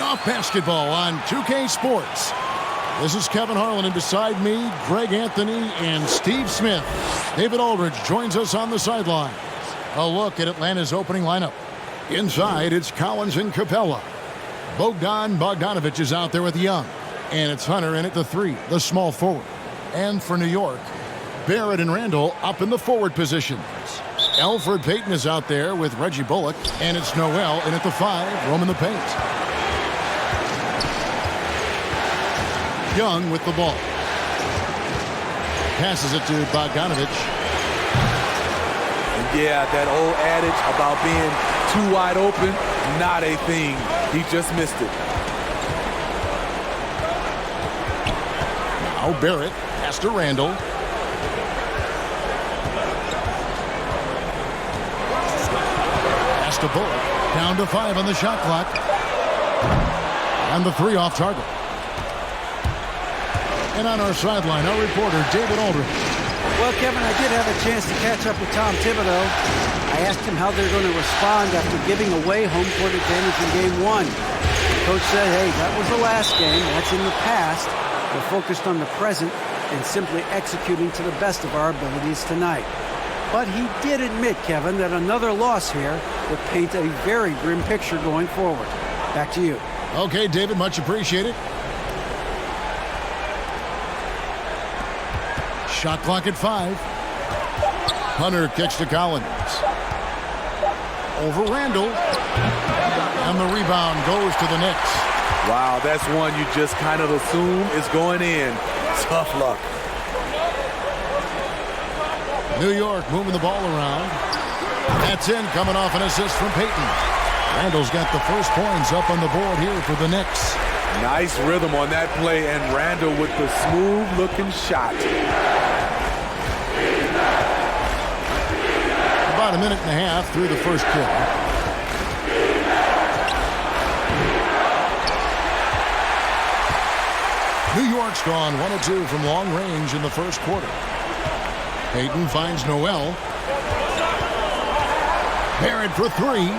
Takeoff basketball on 2K Sports. This is Kevin Harlan, and beside me, Greg Anthony and Steve Smith. David Aldridge joins us on the sideline. A look at Atlanta's opening lineup. Inside, it's Collins and Capella. Bogdanovich is out there with Young. And it's Hunter in at the 3, the small forward. And for New York, Barrett and Randall up in the forward positions. Elfrid Payton is out there with Reggie Bullock. And it's Noel in at the 5, roaming the paint. Young with the ball. Passes it to Bogdanovich. Yeah, that old adage about being too wide open, not a thing. He just missed it. Now Barrett pass to Randall. Pass to Bullock. Down to 5 on the shot clock. And the 3 off target. And on our sideline, our reporter, David Aldridge. Well, Kevin, I did have a chance to catch up with Tom Thibodeau. I asked him how they're going to respond after giving away home court advantage in Game 1. The coach said, hey, that was the last game. That's in the past. We're focused on the present and simply executing to the best of our abilities tonight. But he did admit, Kevin, that another loss here would paint a very grim picture going forward. Back to you. Okay, David, much appreciated. Shot clock at 5. Hunter kicks to Collins. Over Randall. And the rebound goes to the Knicks. Wow, that's one you just kind of assume is going in. Tough luck. New York moving the ball around. That's in, coming off an assist from Payton. Randall's got the first points up on the board here for the Knicks. Nice rhythm on that play, and Randall with the smooth-looking shot. About a minute and a half through the first quarter. New York's gone 1 of 2 from long range in the first quarter. Payton finds Noel. Barrett for 3.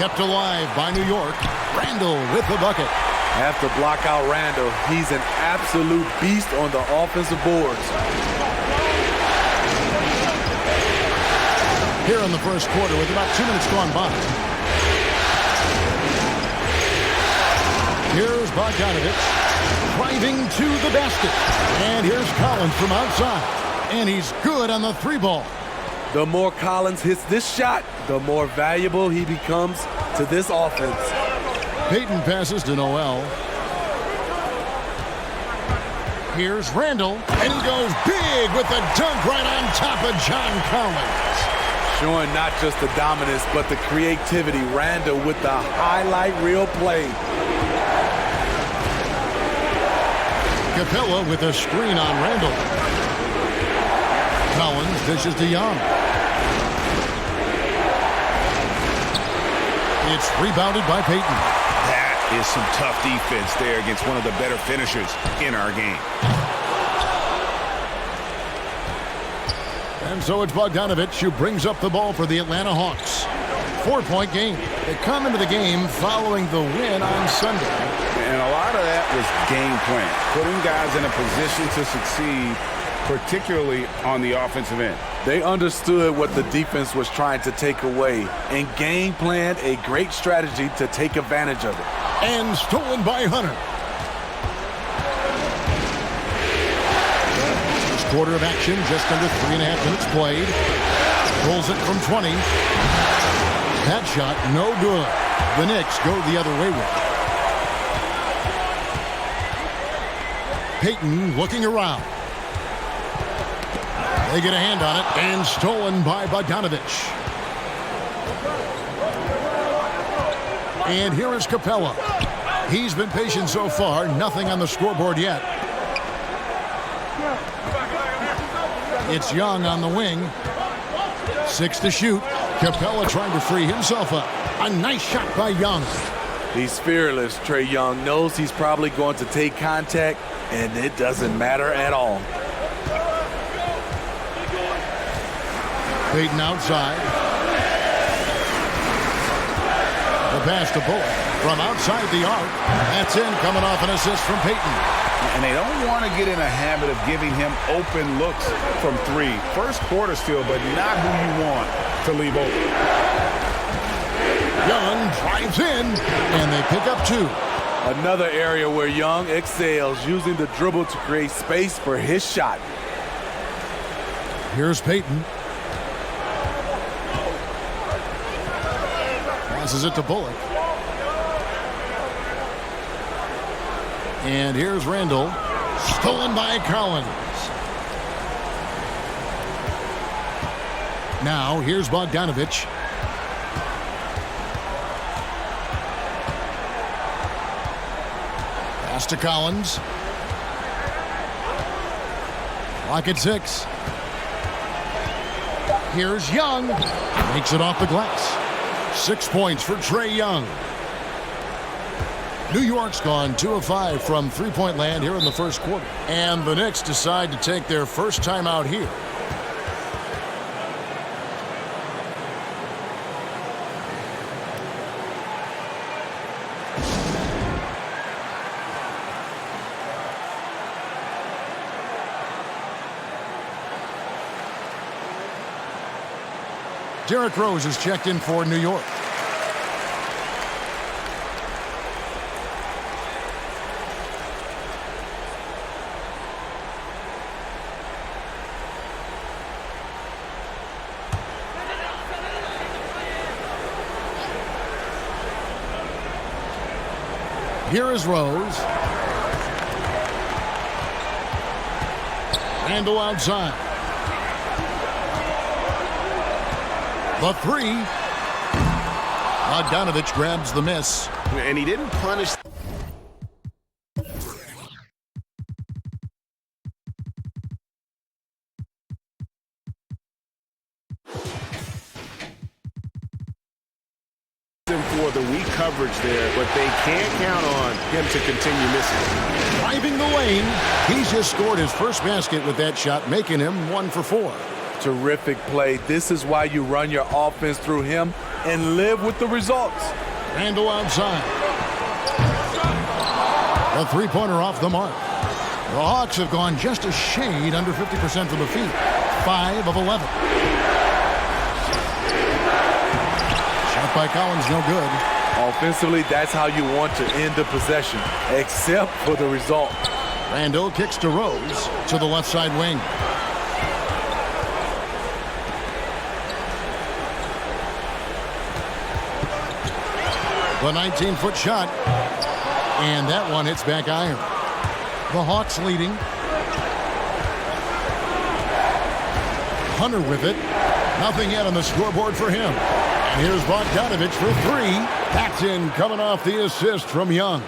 Kept alive by New York. Randall with the bucket. Have to block out Randall. He's an absolute beast on the offensive boards. Here in the first quarter with about 2 minutes gone by. Here's Bogdanovich driving to the basket. And here's Collins from outside. And he's good on the 3-ball. The more Collins hits this shot, the more valuable he becomes to this offense. Payton passes to Noel. Here's Randall. And he goes big with the dunk right on top of John Collins. Showing not just the dominance, but the creativity. Randall with the highlight reel play. Capella with a screen on Randall. Collins dishes to Young. It's rebounded by Payton. That is some tough defense there against one of the better finishers in our game. And so it's Bogdanovich who brings up the ball for the Atlanta Hawks. 4-point game. They come into the game following the win on Sunday. And a lot of that was game plan, putting guys in a position to succeed, particularly on the offensive end. They understood what the defense was trying to take away and game planned a great strategy to take advantage of it. And stolen by Hunter. First quarter of action, just under 3.5 minutes played. Pulls it from 20. That shot, no good. The Knicks go the other way with it. Payton looking around. They get a hand on it, and stolen by Bogdanovich. And here is Capella. He's been patient so far, nothing on the scoreboard yet. It's Young on the wing. 6 to shoot. Capella trying to free himself up. A nice shot by Young. He's fearless. Trae Young knows he's probably going to take contact, and it doesn't matter at all. Payton outside. The pass to Bullock from outside the arc. That's in, coming off an assist from Payton. And they don't want to get in a habit of giving him open looks from three. First quarter still, but not who you want to leave open. Young drives in, and they pick up 2. Another area where Young excels, using the dribble to create space for his shot. Here's Payton. Passes it to Bullock. And here's Randall. Stolen by Collins. Now, here's Bogdanovich. Pass to Collins. Lock at 6. Here's Young. Makes it off the glass. 6 points for Trae Young. New York's gone 2 of 5 from three-point land here in the first quarter. And the Knicks decide to take their first time out here. Derrick Rose is checked in for New York. Here is Rose. Randall outside. The 3. Bogdanovich grabs the miss. And he didn't punish. For the weak coverage there, but they can't count on him to continue missing. Driving the lane. He's just scored his first basket with that shot, making him 1 for 4. Terrific play. This is why you run your offense through him and live with the results. Randall outside. A three-pointer off the mark. The Hawks have gone just a shade under 50% from the field. 5 of 11. Shot by Collins, no good. Offensively, that's how you want to end the possession, except for the result. Randall kicks to Rose to the left side wing. The 19-foot shot. And that one hits back iron. The Hawks leading. Hunter with it. Nothing yet on the scoreboard for him. And here's Bogdanovich for 3. That's in, coming off the assist from Young.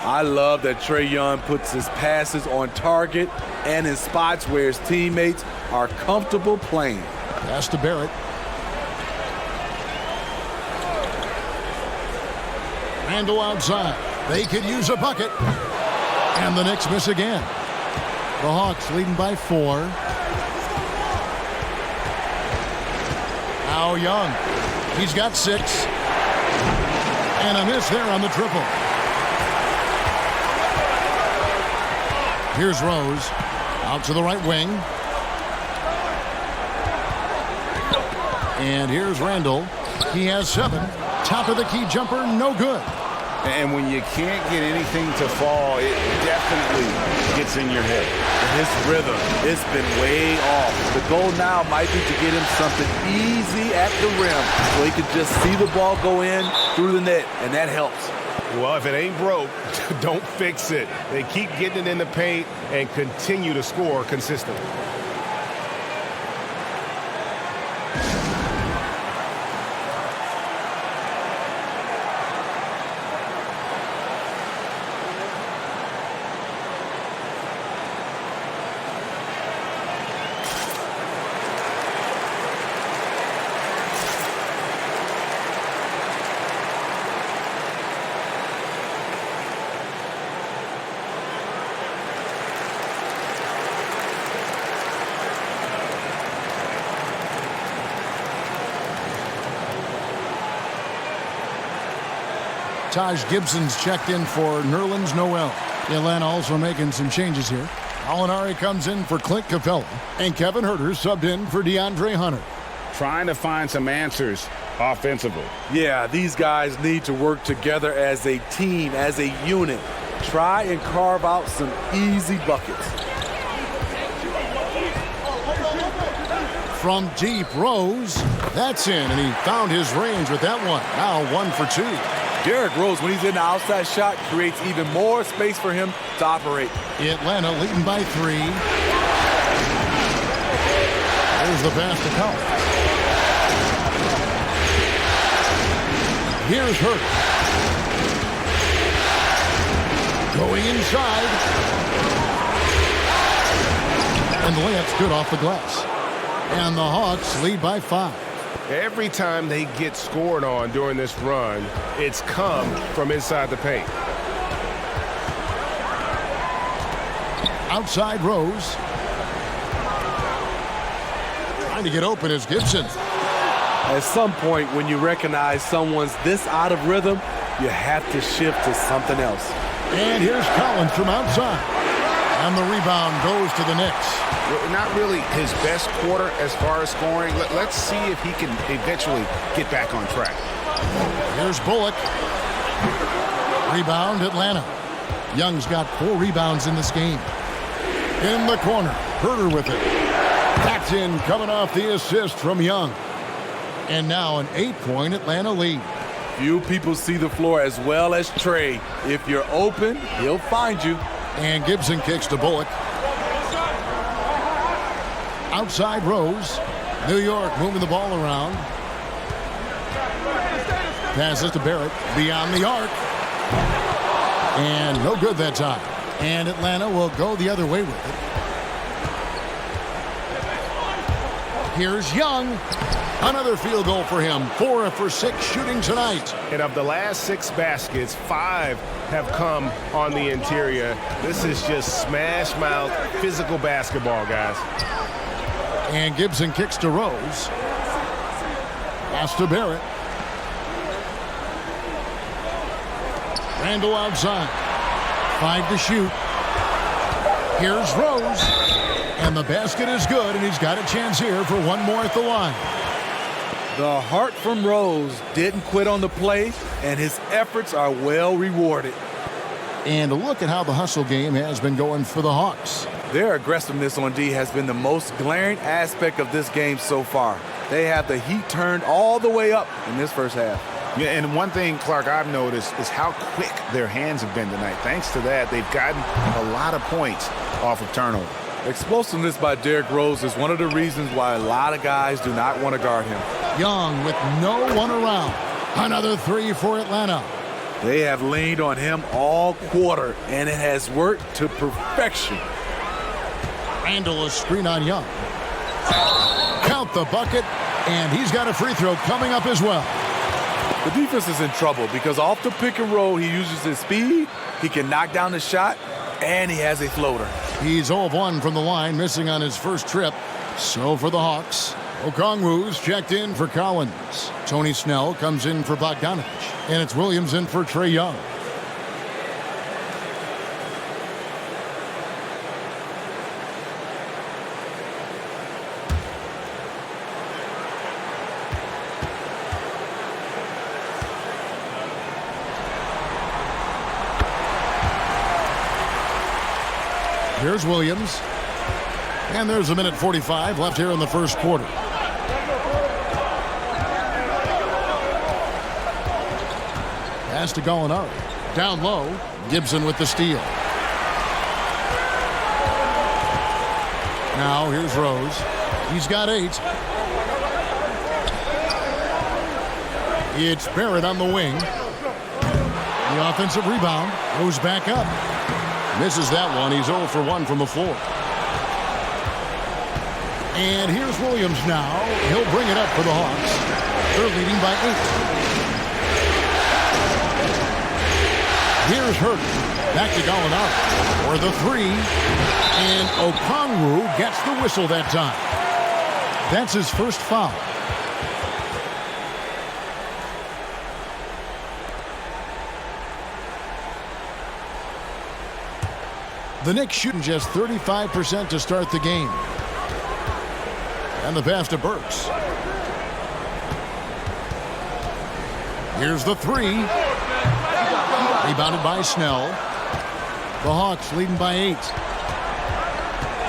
I love that Trae Young puts his passes on target and in spots where his teammates are comfortable playing. Pass to Barrett. Randall outside. They could use a bucket. And the Knicks miss again. The Hawks leading by 4. Now Young. He's got 6. And a miss there on the triple. Here's Rose. Out to the right wing. And here's Randall. He has 7. Top of the key jumper, no good. And when you can't get anything to fall, it definitely gets in your head. His rhythm, it's been way off. The goal now might be to get him something easy at the rim so he can just see the ball go in through the net, and that helps. Well, if it ain't broke, don't fix it. They keep getting it in the paint and continue to score consistently. Taj Gibson's checked in for Nerlens Noel. Atlanta also making some changes here. Alinari comes in for Clint Capella. And Kevin Huerter subbed in for DeAndre Hunter. Trying to find some answers offensively. Yeah, these guys need to work together as a team, as a unit. Try and carve out some easy buckets. From deep, Rose. That's in, and he found his range with that one. Now 1 for 2. Derrick Rose, when he's in the outside shot, creates even more space for him to operate. Atlanta leading by 3. There's the pass to Takeoff. Here's Huerter. Going inside. And the layup's good off the glass. And the Hawks lead by 5. Every time they get scored on during this run, it's come from inside the paint. Outside Rose. Trying to get open is Gibson. At some point, when you recognize someone's this out of rhythm, you have to shift to something else. And here's Collins from outside. And the rebound goes to the Knicks. Not really his best quarter as far as scoring. Let's see if he can eventually get back on track. Here's Bullock. Rebound, Atlanta. Young's got 4 rebounds in this game. In the corner, Huerter with it. That's in, coming off the assist from Young. And now an 8-point Atlanta lead. Few people see the floor as well as Trey. If you're open, he'll find you. And Gibson kicks to Bullock. Outside Rose. New York moving the ball around. Passes to Barrett. Beyond the arc. And no good that time. And Atlanta will go the other way with it. Here's Young. Another field goal for him. 4 for 6 shooting tonight. And of the last 6 baskets, 5 have come on the interior. This is just smash mouth physical basketball, guys. And Gibson kicks to Rose. Pass to Barrett. Randall outside. 5 to shoot. Here's Rose. And the basket is good, and he's got a chance here for one more at the line. The heart from Rose didn't quit on the play, and his efforts are well rewarded. And a look at how the hustle game has been going for the Hawks. Their aggressiveness on D has been the most glaring aspect of this game so far. They have the heat turned all the way up in this first half. Yeah, and one thing, Clark, I've noticed is how quick their hands have been tonight. Thanks to that, they've gotten a lot of points off of turnover. Explosiveness by Derrick Rose is one of the reasons why a lot of guys do not want to guard him. Young with no one around. Another 3 for Atlanta. They have leaned on him all quarter, and it has worked to perfection. Randall a screen on Young. Count the bucket, and he's got a free throw coming up as well. The defense is in trouble because off the pick and roll, he uses his speed, he can knock down the shot, and he has a floater. He's 0 of 1 from the line, missing on his first trip. So for the Hawks, Okongwu's checked in for Collins. Tony Snell comes in for Bogdanovich. And it's Williams in for Trae Young. Here's Williams. And there's a minute 45 left here in the first quarter. Pass to Gallinari. Down low. Gibson with the steal. Now here's Rose. He's got 8. It's Barrett on the wing. The offensive rebound goes back up. Misses that one. He's 0 for 1 from the floor. And here's Williams now. He'll bring it up for the Hawks. They're leading by 8. Here's Huerter. Back to Gallinari for the 3. And Okongwu gets the whistle that time. That's his first foul. The Knicks shooting just 35% to start the game. And the pass to Burks. Here's the three. Rebounded by Snell. The Hawks leading by 8.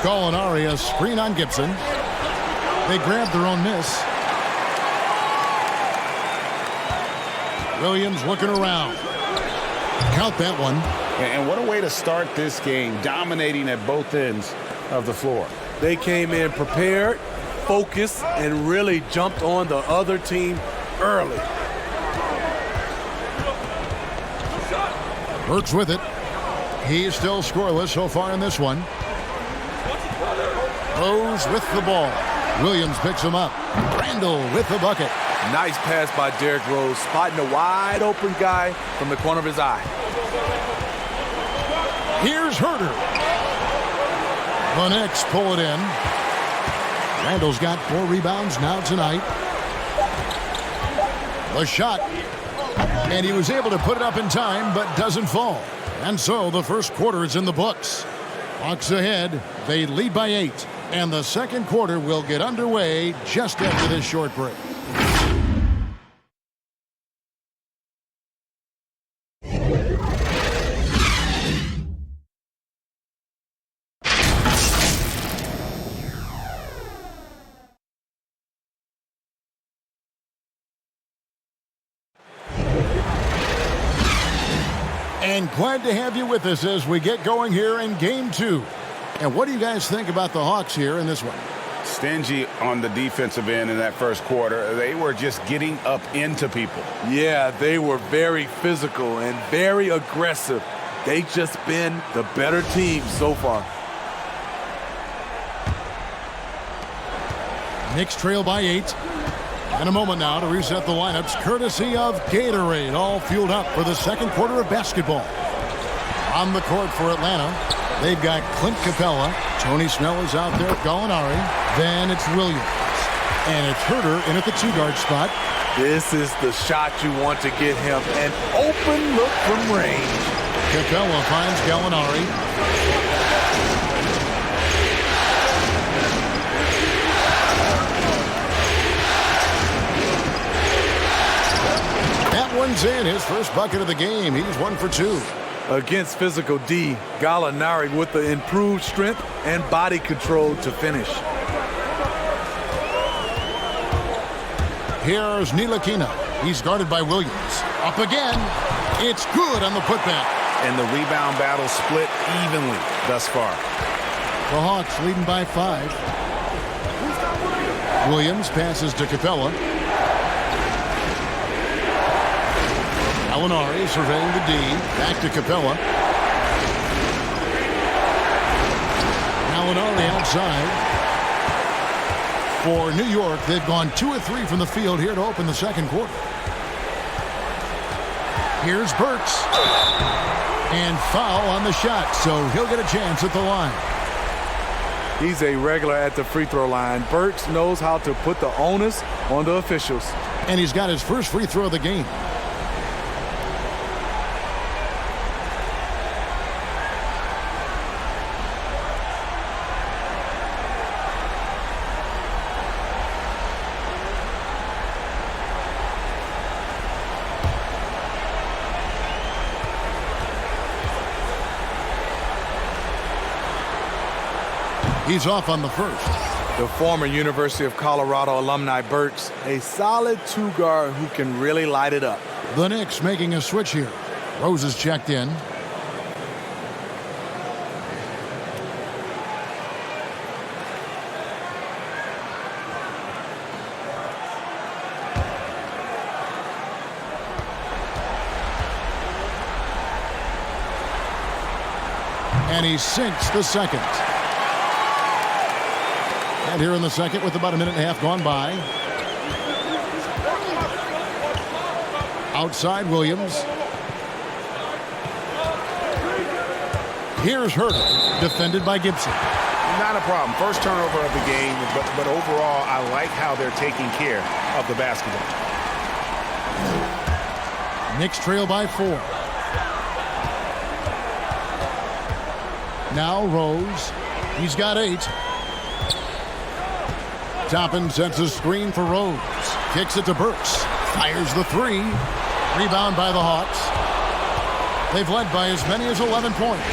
Gallinari, a screen on Gibson. They grabbed their own miss. Williams looking around. Count that one. And what a way to start this game, dominating at both ends of the floor. They came in prepared, focused, and really jumped on the other team early. Burks with it. He's still scoreless so far in this one. Rose with the ball. Williams picks him up. Randall with the bucket. Nice pass by Derrick Rose, spotting a wide open guy from the corner of his eye. Here's Herter. The Knicks pull it in. Randall's got 4 rebounds now tonight. The shot. And he was able to put it up in time, but doesn't fall. And so the first quarter is in the books. Hawks ahead. They lead by 8. And the second quarter will get underway just after this short break. And glad to have you with us as we get going here in Game 2. And what do you guys think about the Hawks here in this one? Stingy on the defensive end in that first quarter. They were just getting up into people. Yeah, they were very physical and very aggressive. They just been the better team so far. Knicks trail by 8. And a moment now to reset the lineups, courtesy of Gatorade, all fueled up for the second quarter of basketball. On the court for Atlanta, they've got Clint Capella. Tony Snell is out there, Gallinari. Then it's Williams. And it's Herter in at the 2-guard spot. This is the shot you want to get him. An open look from range. Capella finds Gallinari. That one's in, his first bucket of the game. He's 1 for 2. Against physical D, Gallinari with the improved strength and body control to finish. Here's Ntilikina. He's guarded by Williams. Up again. It's good on the putback. And the rebound battle split evenly thus far. The Hawks leading by 5. Williams passes to Capella. Gallinari surveying the D. Back to Capella. Gallinari outside. For New York, they've gone 2 of 3 from the field here to open the second quarter. Here's Burks. And foul on the shot, so he'll get a chance at the line. He's a regular at the free throw line. Burks knows how to put the onus on the officials. And he's got his first free throw of the game. He's off on the first. The former University of Colorado alumni Burks, a solid 2-guard who can really light it up. The Knicks making a switch here. Rose is checked in. And he sinks the second. And here in the second with about a minute and a half gone by. Outside Williams. Here's Herter, defended by Gibson. Not a problem. First turnover of the game, but overall, I like how they're taking care of the basketball. Knicks trail by 4. Now Rose. He's got 8. Toppin sets a screen for Rose. Kicks it to Burks. Fires the 3. Rebound by the Hawks. They've led by as many as 11 points.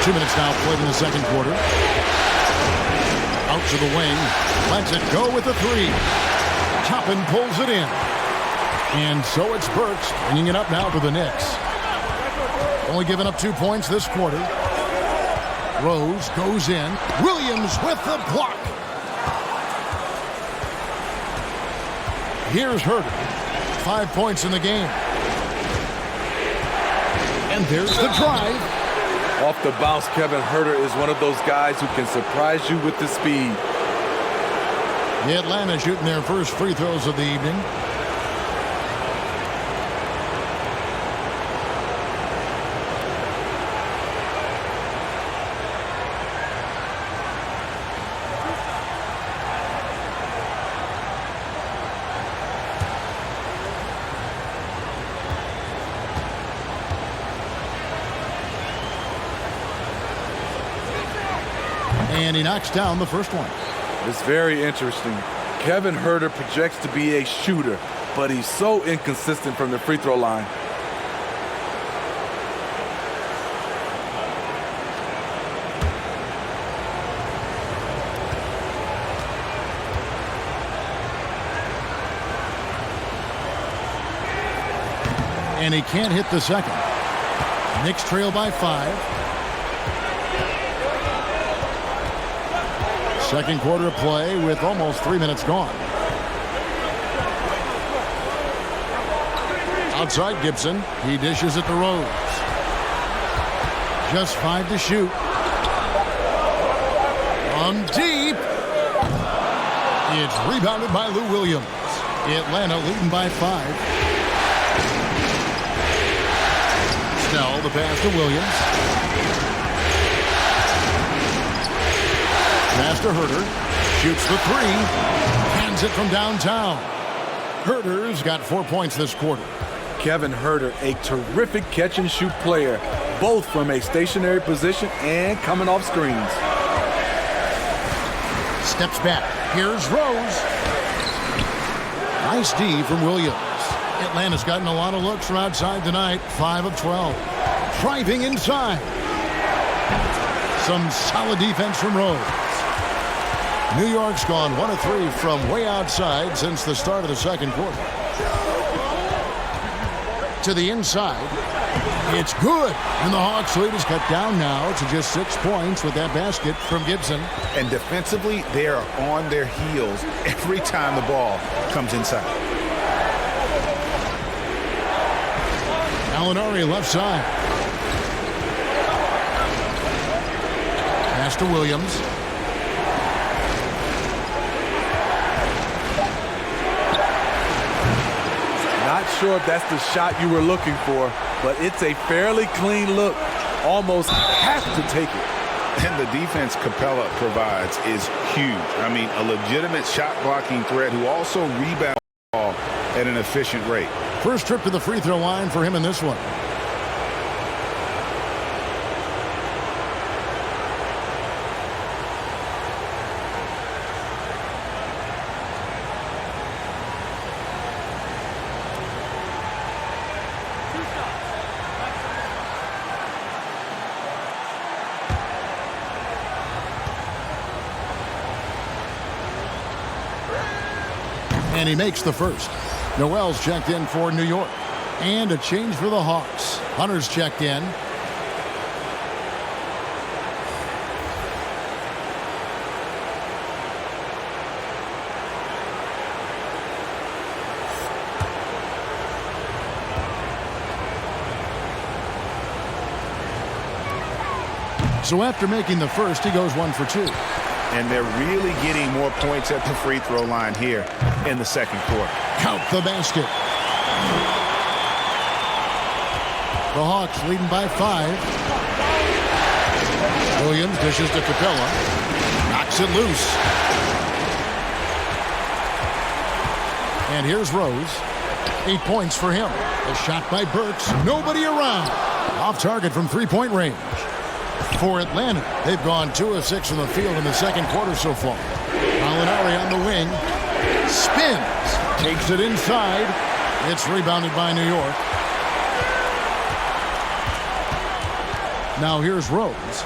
2 minutes now played in the second quarter. Out to the wing. Lets it go with the 3. Toppin pulls it in. And so it's Burks bringing it up now for the Knicks. Only giving up 2 points this quarter. Rose goes in. Williams with the block. Here's Herter. 5 points in the game. And there's the drive. Off the bounce, Kevin Herter is one of those guys who can surprise you with the speed. The Atlanta shooting their first free throws of the evening. And he knocks down the first one. It's very interesting. Kevin Herter projects to be a shooter, but he's so inconsistent from the free throw line. And he can't hit the second. Knicks trail by 5. Second quarter of play with almost 3 minutes gone. Outside Gibson. He dishes it to Rose. Just 5 to shoot. From deep. It's rebounded by Lou Williams. Atlanta leading by 5. Snell, the pass to Williams. Pass to Herter. Shoots the 3. Hands it from downtown. Herter's got 4 points this quarter. Kevin Herter, a terrific catch-and-shoot player, both from a stationary position and coming off screens. Steps back. Here's Rose. Nice D from Williams. Atlanta's gotten a lot of looks from outside tonight. 5 of 12. Driving inside. Some solid defense from Rose. New York's gone 1 of 3 from way outside since the start of the second quarter. To the inside. It's good. And the Hawks lead is cut down now to just 6 points with that basket from Gibson. And defensively, they are on their heels every time the ball comes inside. Alinari left side. Pass to Williams. Not sure if that's the shot you were looking for, but it's a fairly clean look. Almost have to take it. And the defense Capella provides is huge. I mean, a legitimate shot blocking threat who also rebounds the ball at an efficient rate. First trip to the free throw line for him in this one. And he makes the first. Noel's checked in for New York. And a change for the Hawks. Hunter's checked in. So after making the first, he goes 1 for 2. And they're really getting more points at the free throw line here in the second quarter. Count the basket. The Hawks leading by 5. Williams dishes to Capella. Knocks it loose. And here's Rose. 8 points for him. A shot by Burks. Nobody around. Off target from three-point range. For Atlanta, they've gone 2 of 6 from the field in the second quarter so far. Molinari on the wing. Spins. Takes it inside. It's rebounded by New York. Now here's Rose.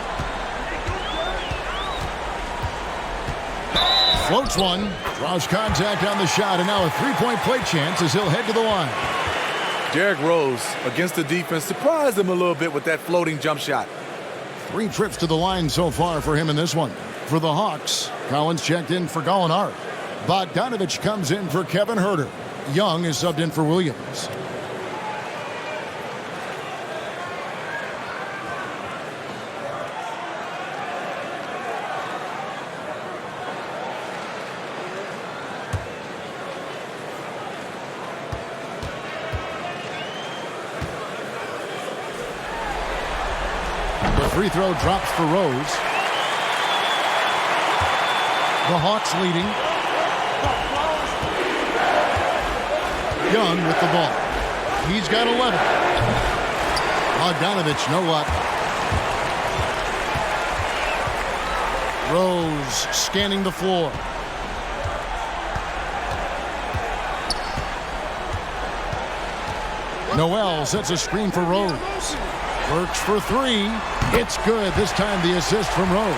Floats one. Draws contact on the shot, and now a three-point play chance as he'll head to the line. Derrick Rose, against the defense, surprised him a little bit with that floating jump shot. 3 trips to the line so far for him in this one. For the Hawks, Collins checked in for Gallinari. Bogdanovich comes in for Kevin Huerter. Young is subbed in for Williams. Free throw drops for Rose. The Hawks leading. Young with the ball. He's got 11. Bogdanovich, no luck. Rose scanning the floor. Noel sets a screen for Rose. Works for 3. It's good. This time the assist from Rose.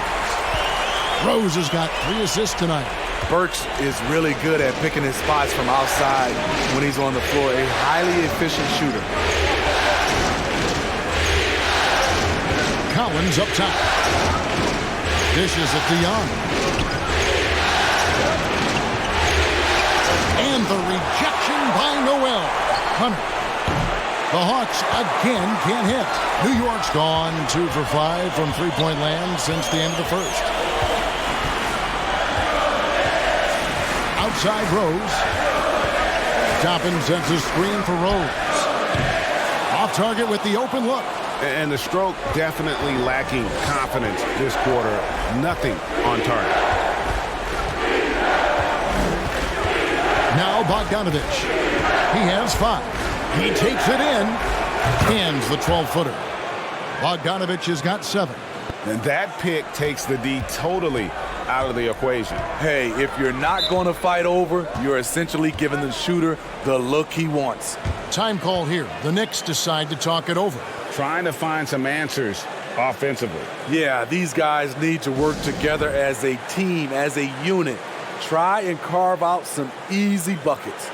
Rose has got 3 assists tonight. Burks is really good at picking his spots from outside when he's on the floor. A highly efficient shooter. Collins up top. Dishes it to Young. And the rejection by Noel. Hunter. The Hawks again can't hit. New York's gone 2 for 5 from three-point land since the end of the first. Outside Rose. Toppin sets a screen for Rose. Off target with the open look. And the stroke definitely lacking confidence this quarter. Nothing on target. Now Bogdanovich. He has 5. He takes it in. Hands the 12-footer. Bogdanovich has got 7. And that pick takes the D totally out of the equation. Hey, if you're not going to fight over, you're essentially giving the shooter the look he wants. Time call here. The Knicks decide to talk it over. Trying to find some answers offensively. Yeah, these guys need to work together as a team, as a unit. Try and carve out some easy buckets.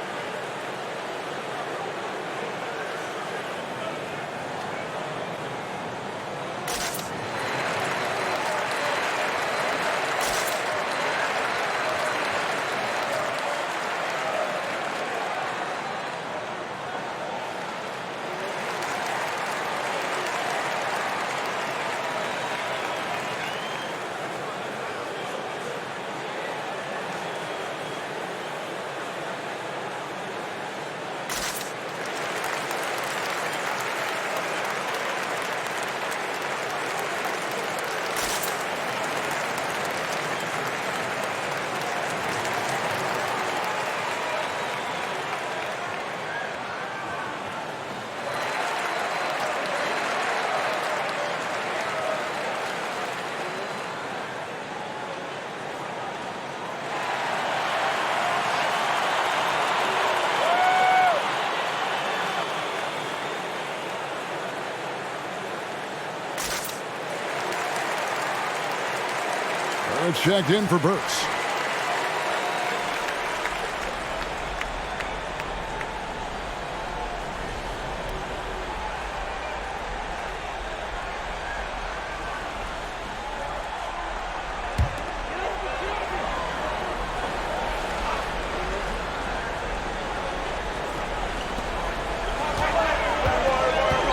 Checked in for Burks.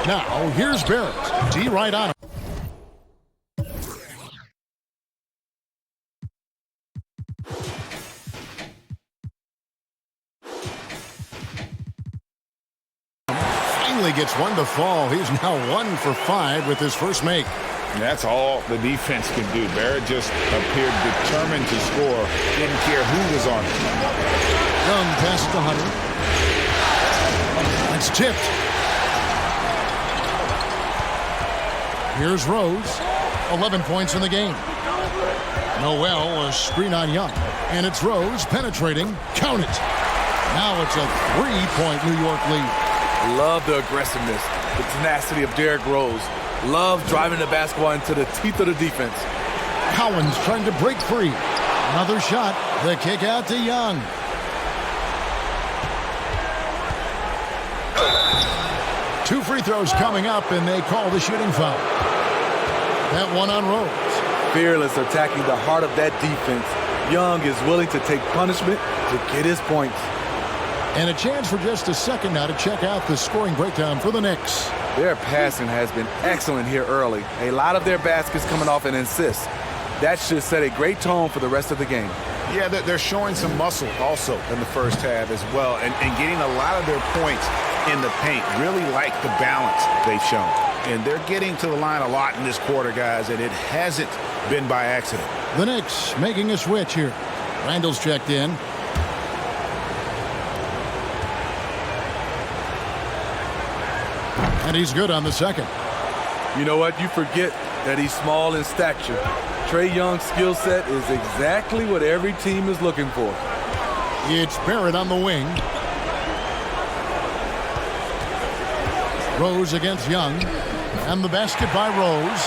Now, here's Barrett. D right on him. Gets one to fall. He's now 1 for 5 with his first make. That's all the defense can do. Barrett just appeared determined to score. Didn't care who was on him. Young passes to Hunter. It's tipped. Here's Rose. 11 points in the game. Noel, a screen on Young. And it's Rose penetrating. Count it. Now it's a 3-point New York lead. Love the aggressiveness, the tenacity of Derrick Rose. Love driving the basketball into the teeth of the defense. Collins trying to break free. Another shot. The kick out to Young. Two free throws coming up, and they call the shooting foul. That one on Rose. Fearless attacking the heart of that defense. Young is willing to take punishment to get his points. And a chance for just a second now to check out the scoring breakdown for the Knicks. Their passing has been excellent here early. A lot of their baskets coming off an assist. That should set a great tone for the rest of the game. Yeah, they're showing some muscle also in the first half as well, and getting a lot of their points in the paint. Really like the balance they've shown. And they're getting to the line a lot in this quarter, guys, and it hasn't been by accident. The Knicks making a switch here. Randall's checked in. And he's good on the second. You know what? You forget that he's small in stature. Trae Young's skill set is exactly what every team is looking for. It's Barrett on the wing. Rose against Young. And the basket by Rose.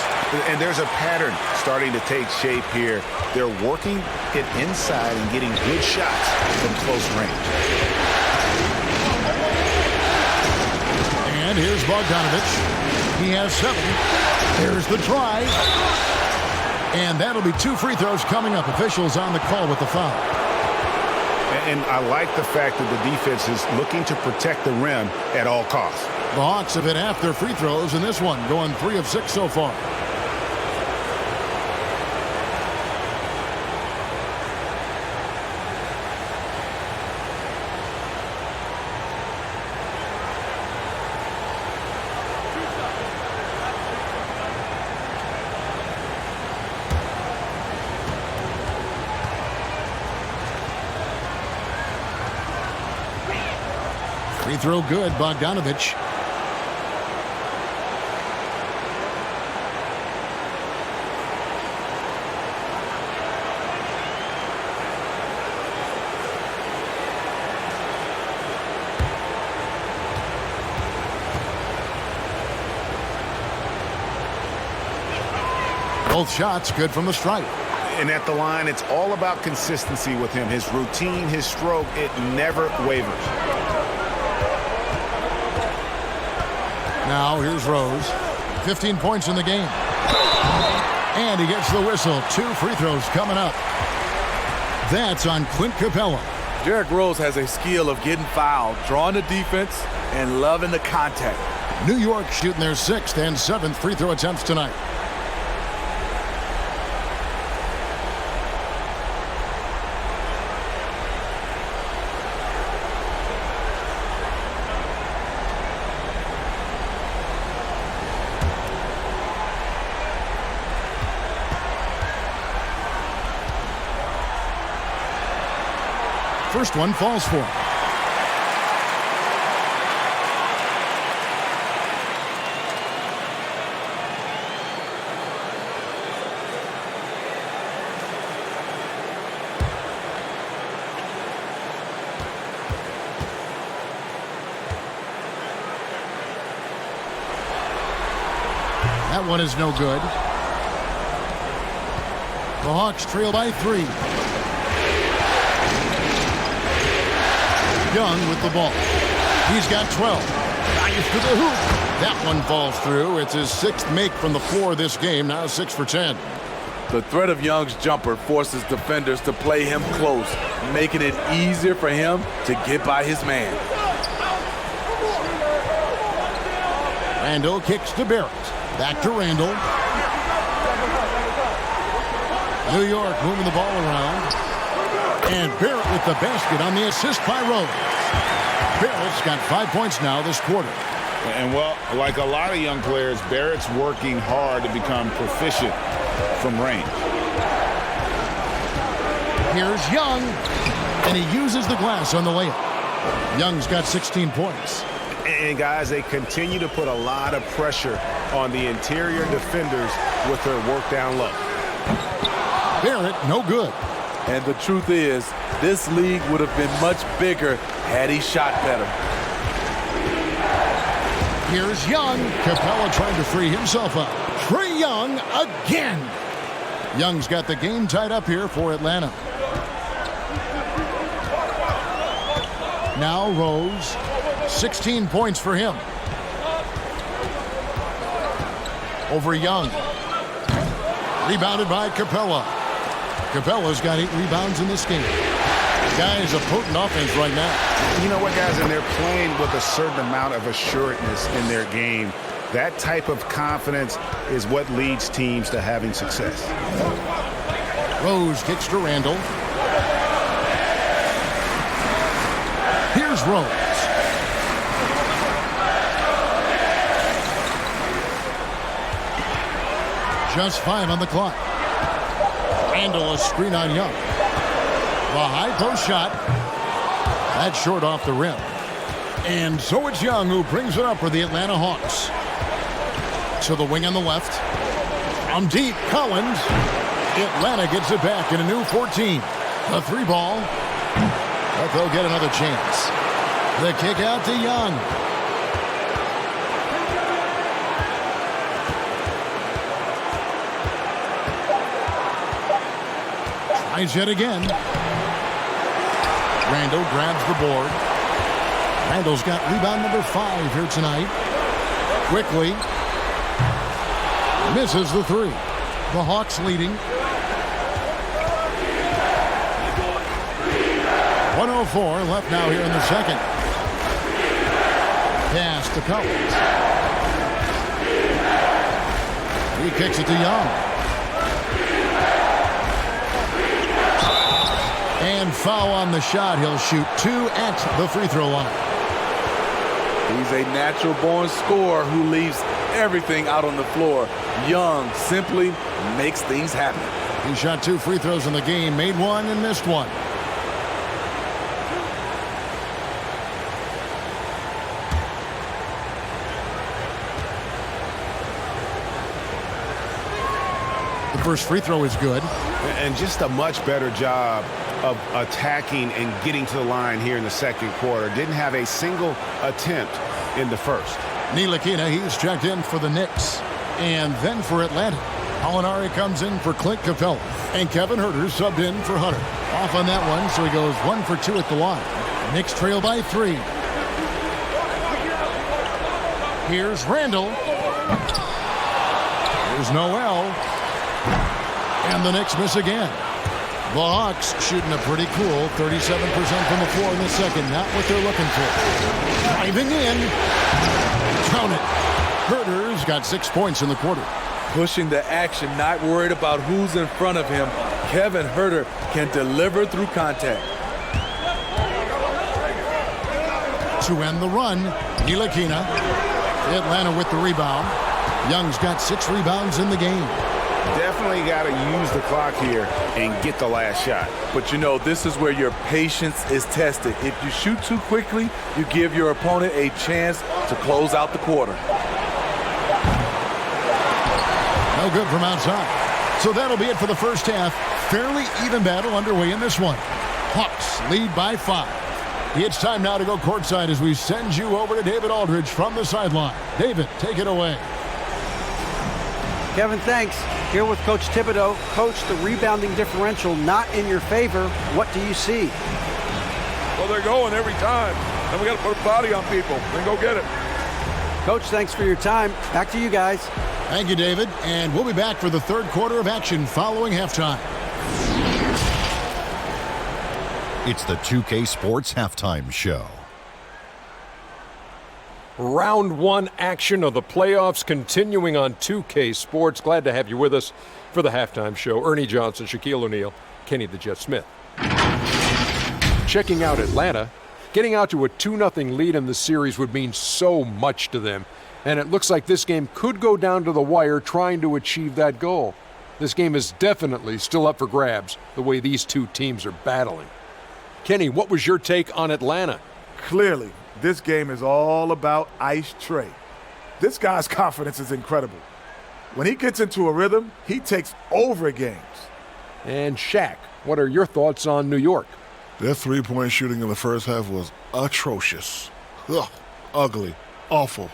And there's a pattern starting to take shape here. They're working it inside and getting good shots from close range. And here's Bogdanovich. He has 7. There's the try. And that'll be 2 free throws coming up. Officials on the call with the foul. And I like the fact that the defense is looking to protect the rim at all costs. The Hawks have hit half their free throws in this one, going 3 of 6 so far. Free throw good, Bogdanovich. Both shots good from the stripe. And at the line, it's all about consistency with him. His routine, his stroke, it never wavers. Now here's Rose. 15 points in the game. And he gets the whistle. 2 free throws coming up. That's on Clint Capella. Derrick Rose has a skill of getting fouled, drawing the defense, and loving the contact. New York shooting their 6th and 7th free throw attempts tonight. First one falls for him. That one is no good. The Hawks trail by 3. Young with the ball. He's got 12. Nice to the hoop. That one falls through. It's his 6th make from the floor this game. Now 6 for 10. The threat of Young's jumper forces defenders to play him close, making it easier for him to get by his man. Randall kicks to Barrett. Back to Randall. New York moving the ball around. And Barrett with the basket on the assist by Rose. Barrett's got 5 points now this quarter. And, well, like a lot of young players, Barrett's working hard to become proficient from range. Here's Young. And he uses the glass on the layup. Young's got 16 points. And guys, they continue to put a lot of pressure on the interior defenders with their work down low. Barrett, no good. And the truth is, this league would have been much bigger had he shot better. Here's Young. Capella trying to free himself up. Trae Young again. Young's got the game tied up here for Atlanta. Now Rose. 16 points for him. Over Young. Rebounded by Capella. Capella's got 8 rebounds in this game. The guy is a potent offense right now. You know what, guys? And they're playing with a certain amount of assuredness in their game. That type of confidence is what leads teams to having success. Rose kicks to Randall. Here's Rose. Just 5 on the clock. Randall a screen on Young. The high post shot. That's short off the rim. And so it's Young who brings it up for the Atlanta Hawks. To the wing on the left. From deep, Collins. Atlanta gets it back in a new 14. The 3 ball. But they'll get another chance. The kick out to Young. Tries yet again. Randall grabs the board. Randall's got rebound number 5 here tonight. Quickly. Misses the 3. The Hawks leading. 1:04 left now here in the second. Pass to Collins. He kicks it to Young. And foul on the shot. He'll shoot 2 at the free throw line. He's a natural-born scorer who leaves everything out on the floor. Young simply makes things happen. He shot 2 free throws in the game, made 1 and missed 1. The first free throw is good. And just a much better job of attacking and getting to the line here in the second quarter. Didn't have a single attempt in the first. Ntilikina, he's checked in for the Knicks. And then for Atlanta, Alinari comes in for Clint Capella. And Kevin Huerter subbed in for Hunter. Off on that one, so he goes 1 for 2 at the line. Knicks trail by 3. Here's Randall. Here's Noel. And the Knicks miss again. The Hawks shooting a pretty cool 37% from the floor in the second. Not what they're looking for. Driving in. Count it. Huerter's got 6 points in the quarter. Pushing the action, not worried about who's in front of him. Kevin Huerter can deliver through contact. To end the run, Ntilikina. Atlanta with the rebound. Young's got 6 rebounds in the game. Definitely got to use the clock here and get the last shot. But you know, this is where your patience is tested. If you shoot too quickly, you give your opponent a chance to close out the quarter. No good from outside. So that'll be it for the first half. Fairly even battle underway in this one. Hawks lead by 5. It's time now to go courtside as we send you over to David Aldridge from the sideline. David, take it away. Kevin, thanks. Here with Coach Thibodeau. Coach, the rebounding differential not in your favor. What do you see? Well, they're going every time. And we got to put a body on people. Then go get it. Coach, thanks for your time. Back to you guys. Thank you, David. And we'll be back for the third quarter of action following halftime. It's the 2K Sports Halftime Show. Round 1 action of the playoffs continuing on 2K Sports. Glad to have you with us for the halftime show. Ernie Johnson, Shaquille O'Neal, Kenny the Jet Smith. Checking out Atlanta. Getting out to a 2-0 lead in the series would mean so much to them. And it looks like this game could go down to the wire trying to achieve that goal. This game is definitely still up for grabs, the way these two teams are battling. Kenny, what was your take on Atlanta? Clearly, This game is all about Ice Trae. This guy's confidence is incredible. When he gets into a rhythm, he takes over games. And Shaq, what are your thoughts on New York? Their three-point shooting in the first half was atrocious. Ugh, ugly, awful,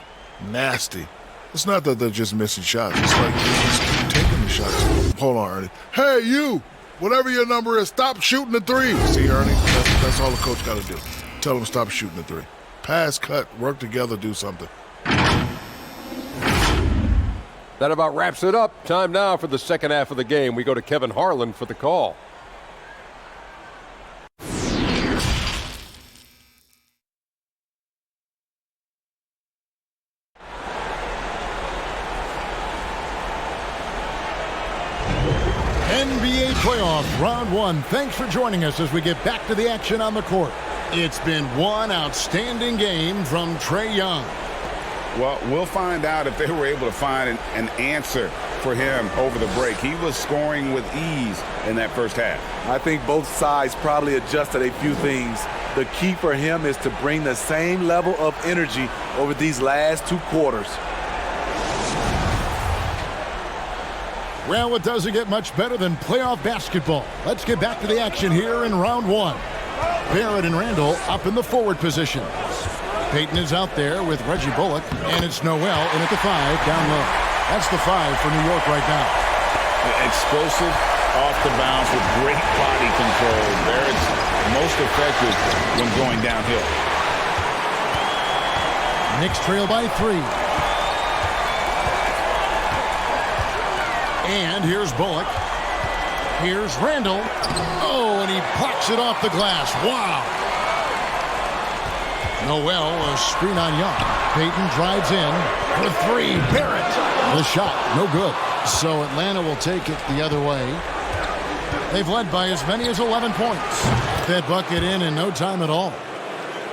nasty. It's not that they're just missing shots. It's like they just keep taking the shots. Hold on, Ernie. Hey, you! Whatever your number is, stop shooting the three. See, Ernie? That's all the coach got to do. Tell him stop shooting the three. Pass, cut, work together, do something. That about wraps it up. Time now for the second half of the game. We go to Kevin Harlan for the call. NBA playoff round one. Thanks for joining us as we get back to the action on the court. It's been one outstanding game from Trae Young. Well, we'll find out if they were able to find an answer for him over the break. He was scoring with ease in that first half. I think both sides probably adjusted a few things. The key for him is to bring the same level of energy over these last two quarters. Well, it doesn't get much better than playoff basketball. Let's get back to the action here in round one. Barrett and Randall up in the forward position. Payton is out there with Reggie Bullock, and it's Noel in at the 5 down low. That's the 5 for New York right now. Explosive off the bounce with great body control. Barrett's most effective when going downhill. Knicks trail by 3. And here's Bullock. Here's Randall. Oh, and he plucks it off the glass. Wow. Noel, a screen on Young. Payton drives in for 3. Barrett. The shot, no good. So Atlanta will take it the other way. They've led by as many as 11 points. That bucket in no time at all.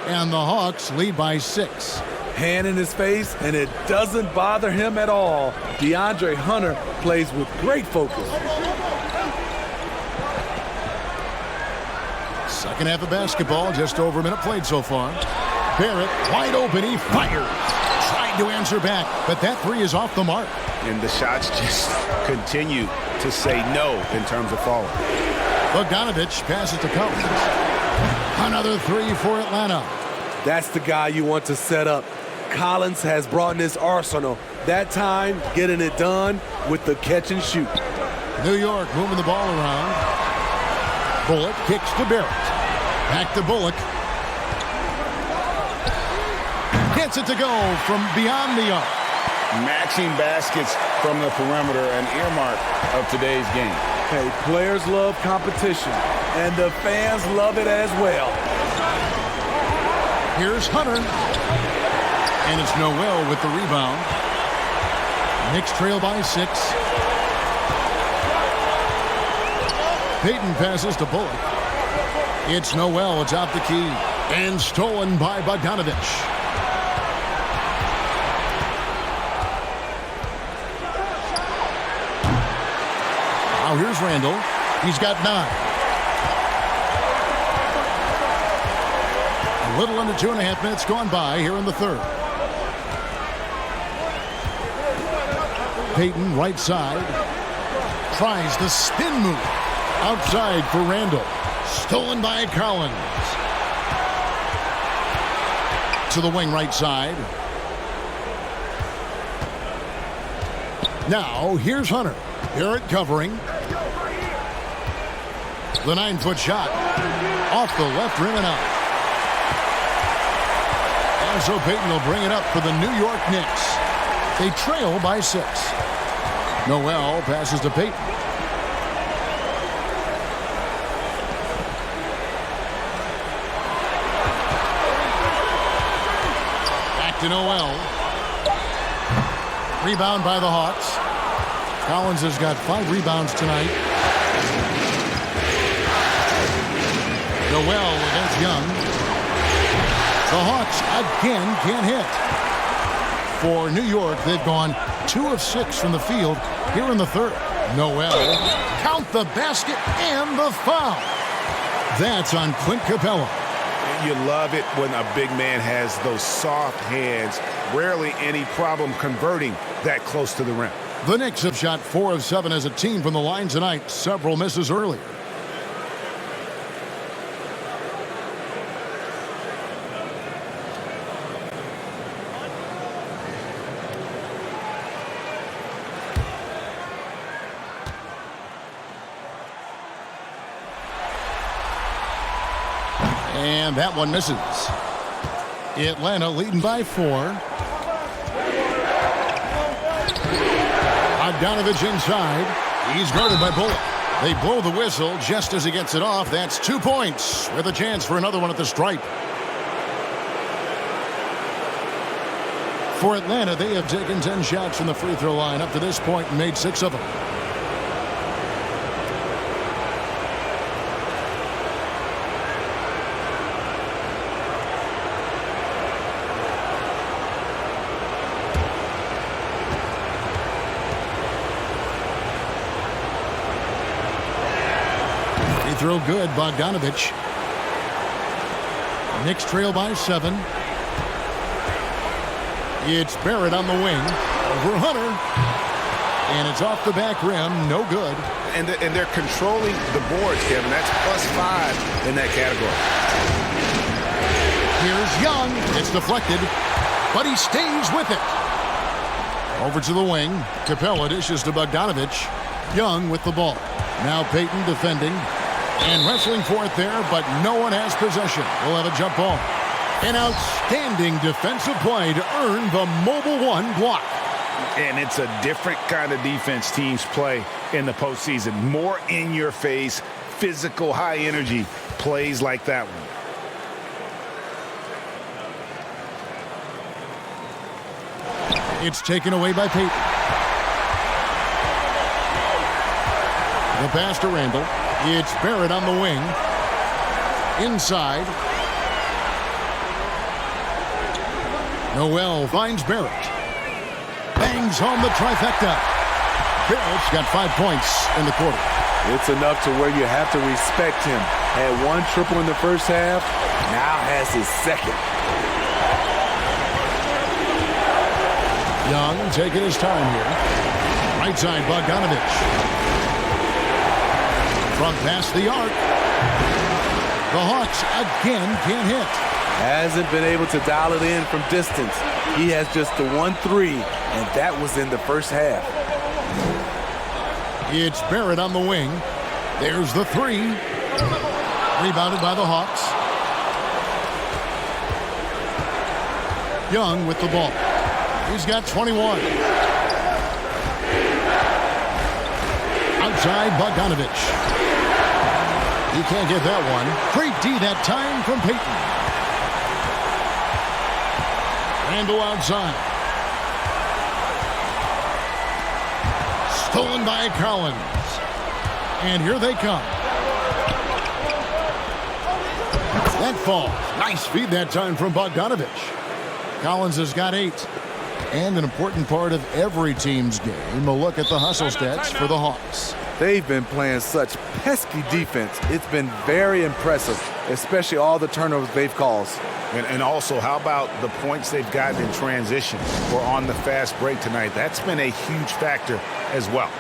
And the Hawks lead by 6. Hand in his face, and it doesn't bother him at all. DeAndre Hunter plays with great focus. Second half of basketball, just over a minute played so far. Barrett, wide open, he fires. Tried to answer back, but that 3 is off the mark. And the shots just continue to say no in terms of falling. Bogdanovich passes to Collins. Another 3 for Atlanta. That's the guy you want to set up. Collins has brought in his arsenal. That time, getting it done with the catch and shoot. New York moving the ball around. Bullock kicks to Barrett. Back to Bullock. Gets it to go from beyond the arc. Matching baskets from the perimeter, an earmark of today's game. Hey, players love competition, and the fans love it as well. Here's Hunter. And it's Noel with the rebound. Knicks trail by 6. Payton passes to Bullock. It's Noel atop the key. And stolen by Bogdanovich. Now here's Randall. He's got 9. A little under 2.5 minutes gone by here in the third. Payton right side. Tries the spin move. Outside for Randall. Stolen by Collins. To the wing right side. Now here's Hunter. Barrett covering. The 9-foot shot. Off the left rim and out. And so Payton will bring it up for the New York Knicks. They trail by 6. Noel passes to Payton. Back to Noel. Rebound by the Hawks. Collins has got 5 rebounds tonight. Noel against Young. The Hawks again can't hit. For New York, they've gone 2 of 6 from the field here in the third. Noel, count the basket and the foul. That's on Clint Capella. You love it when a big man has those soft hands. Rarely any problem converting that close to the rim. The Knicks have shot 4 of 7 as a team from the line tonight. Several misses earlier. And that one misses. Atlanta leading by 4. Bogdanovich inside. He's guarded by Bullock. They blow the whistle just as he gets it off. That's 2 points with a chance for another one at the stripe. For Atlanta, they have taken 10 shots from the free throw line up to this point and made 6 of them. Throw good, Bogdanovich. Knicks trail by 7. It's Barrett on the wing. Over Hunter. And it's off the back rim. No good. And they're controlling the boards, Kevin. That's +5 in that category. Here's Young. It's deflected, but he stays with it. Over to the wing. Capella dishes to Bogdanovich. Young with the ball. Now Payton defending. And wrestling for it there, but no one has possession. We'll have a jump ball. An outstanding defensive play to earn the Mobile One block. And it's a different kind of defense teams play in the postseason. More in your face, physical, high energy plays like that one. It's taken away by Payton. The pass to Randall. It's Barrett on the wing. Inside. Noel finds Barrett. Bangs home the trifecta. Barrett's got 5 points in the quarter. It's enough to where you have to respect him. Had 1 triple in the first half, now has his second. Young taking his time here. Right side, Bogdanovich. From past the arc. The Hawks again can't hit. Hasn't been able to dial it in from distance. He has just the 1-3, and that was in the first half. It's Barrett on the wing. There's the 3. Rebounded by the Hawks. Young with the ball. He's got 21. Outside, Bogdanovich. He can't get that one. Great D that time from Payton. Randall outside. Stolen by Collins. And here they come. That falls. Nice feed that time from Bogdanovich. Collins has got 8. And an important part of every team's game, a look at the hustle stats for the Hawks. They've been playing such pesky defense. It's been very impressive, especially all the turnovers they've caused. And also, how about the points they've gotten in transition or on the fast break tonight? That's been a huge factor as well.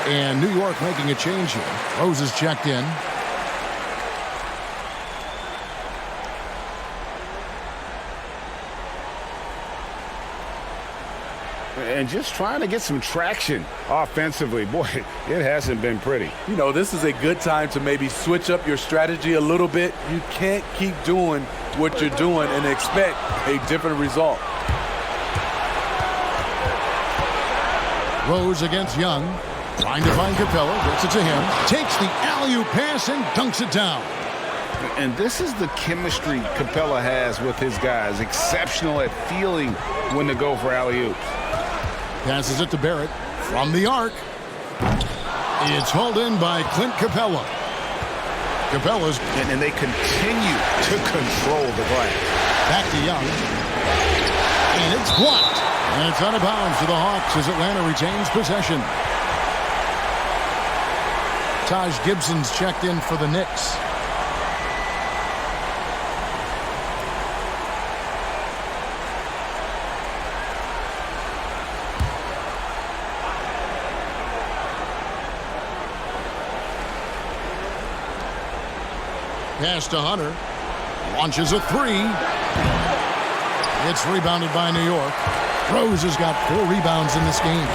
And New York making a change here. Rose is checked in. And just trying to get some traction offensively. Boy, it hasn't been pretty. You know, this is a good time to maybe switch up your strategy a little bit. You can't keep doing what you're doing and expect a different result. Rose against Young. Trying to find Capella. Gets it to him. Takes the alley-oop pass and dunks it down. And this is the chemistry Capella has with his guys. Exceptional at feeling when to go for alley-oops. Passes it to Barrett from the arc. It's hauled in by Clint Capella. Capella's... And they continue to control the glass. Back to Young. And it's blocked. And it's out of bounds to the Hawks as Atlanta retains possession. Taj Gibson's checked in for the Knicks. Pass to Hunter. Launches a three. It's rebounded by New York. Rose has got 4 rebounds in this game.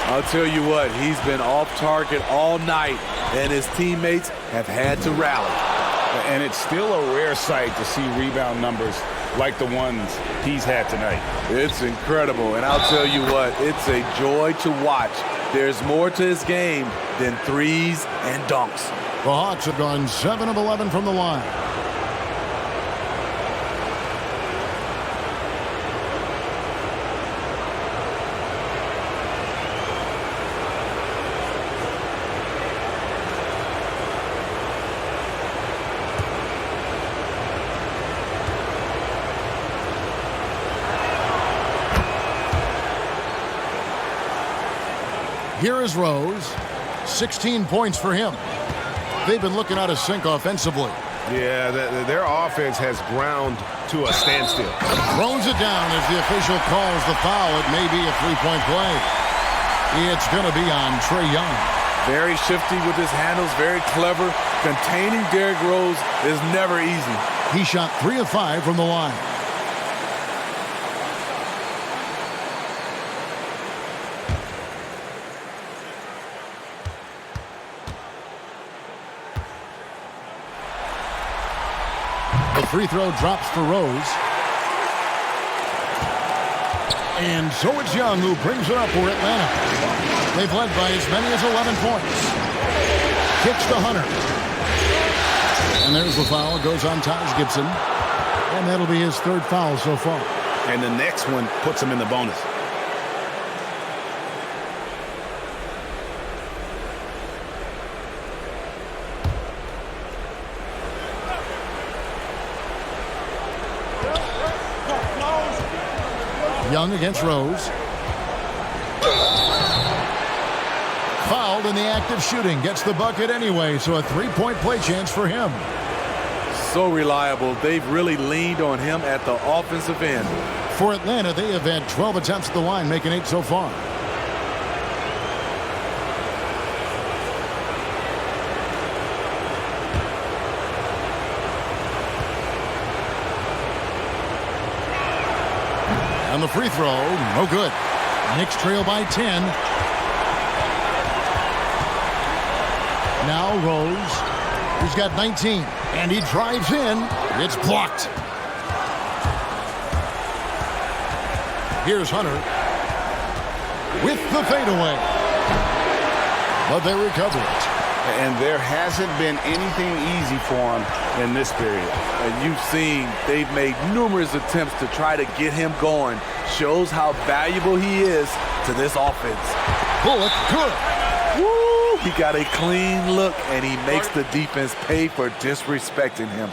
I'll tell you what, he's been off target all night, and his teammates have had to rally. And it's still a rare sight to see rebound numbers like the ones he's had tonight. It's incredible, and I'll tell you what, it's a joy to watch. There's more to his game than threes and dunks. The Hawks have gone 7 of 11 from the line. Here is Rose. 16 points for him. They've been looking out of sync offensively. Yeah, their offense has ground to a standstill. Throws it down as the official calls the foul. It may be a three-point play. It's going to be on Trae Young. Very shifty with his handles, very clever. Containing Derrick Rose is never easy. He shot 3 of 5 from the line. The free throw drops for Rose. And so it's Young who brings it up for Atlanta. They've led by as many as 11 points. Kicks to Hunter. And there's the foul. It goes on Taj Gibson. And that'll be his 3rd foul so far. And the next one puts him in the bonus. Young against Rose. Fouled in the act of shooting. Gets the bucket anyway, so a 3-point play chance for him. So reliable. They've really leaned on him at the offensive end. For Atlanta, they have had 12 attempts at the line, making 8 so far. And the free throw, no good. Knicks trail by 10. Now Rose, who's got 19, and he drives in. It's blocked. Here's Hunter with the fadeaway. But they recover it. And there hasn't been anything easy for him in this period. And you've seen they've made numerous attempts to try to get him going. Shows how valuable he is to this offense. Bullock, good. Woo! He got a clean look, and he makes the defense pay for disrespecting him.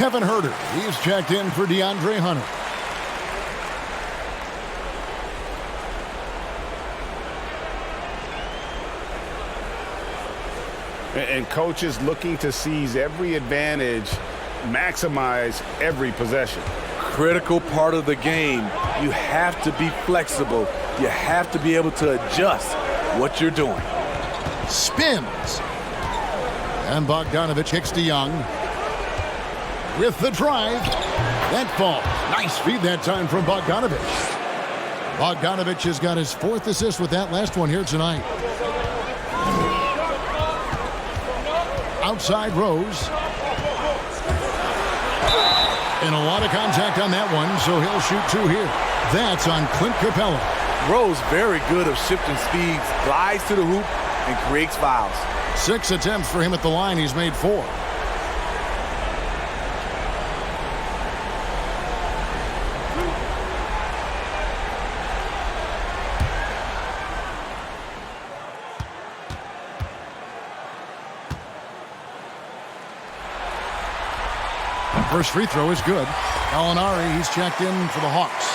Kevin Huerter, he's checked in for DeAndre Hunter. And coaches looking to seize every advantage, maximize every possession. Critical part of the game. You have to be flexible. You have to be able to adjust what you're doing. Spins. And Bogdanovich kicks to Young. With the drive. That falls. Nice feed that time from Bogdanovich. Bogdanovich has got his 4th assist with that last one here tonight. Outside Rose. And a lot of contact on that one, so he'll shoot 2 here. That's on Clint Capella. Rose very good of shifting speeds, glides to the hoop, and creates fouls. 6 attempts for him at the line. He's made 4. First free throw is good. Gallinari, he's checked in for the Hawks.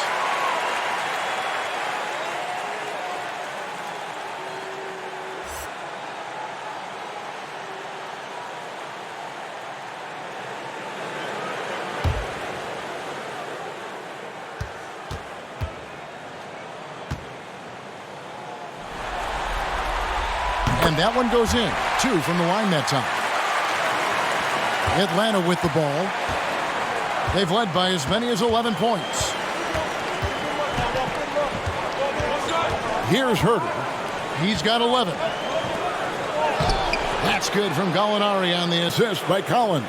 And that one goes in. 2 from the line that time. Atlanta with the ball. They've led by as many as 11 points. Here's Huerter. He's got 11. That's good from Gallinari on the assist by Collins.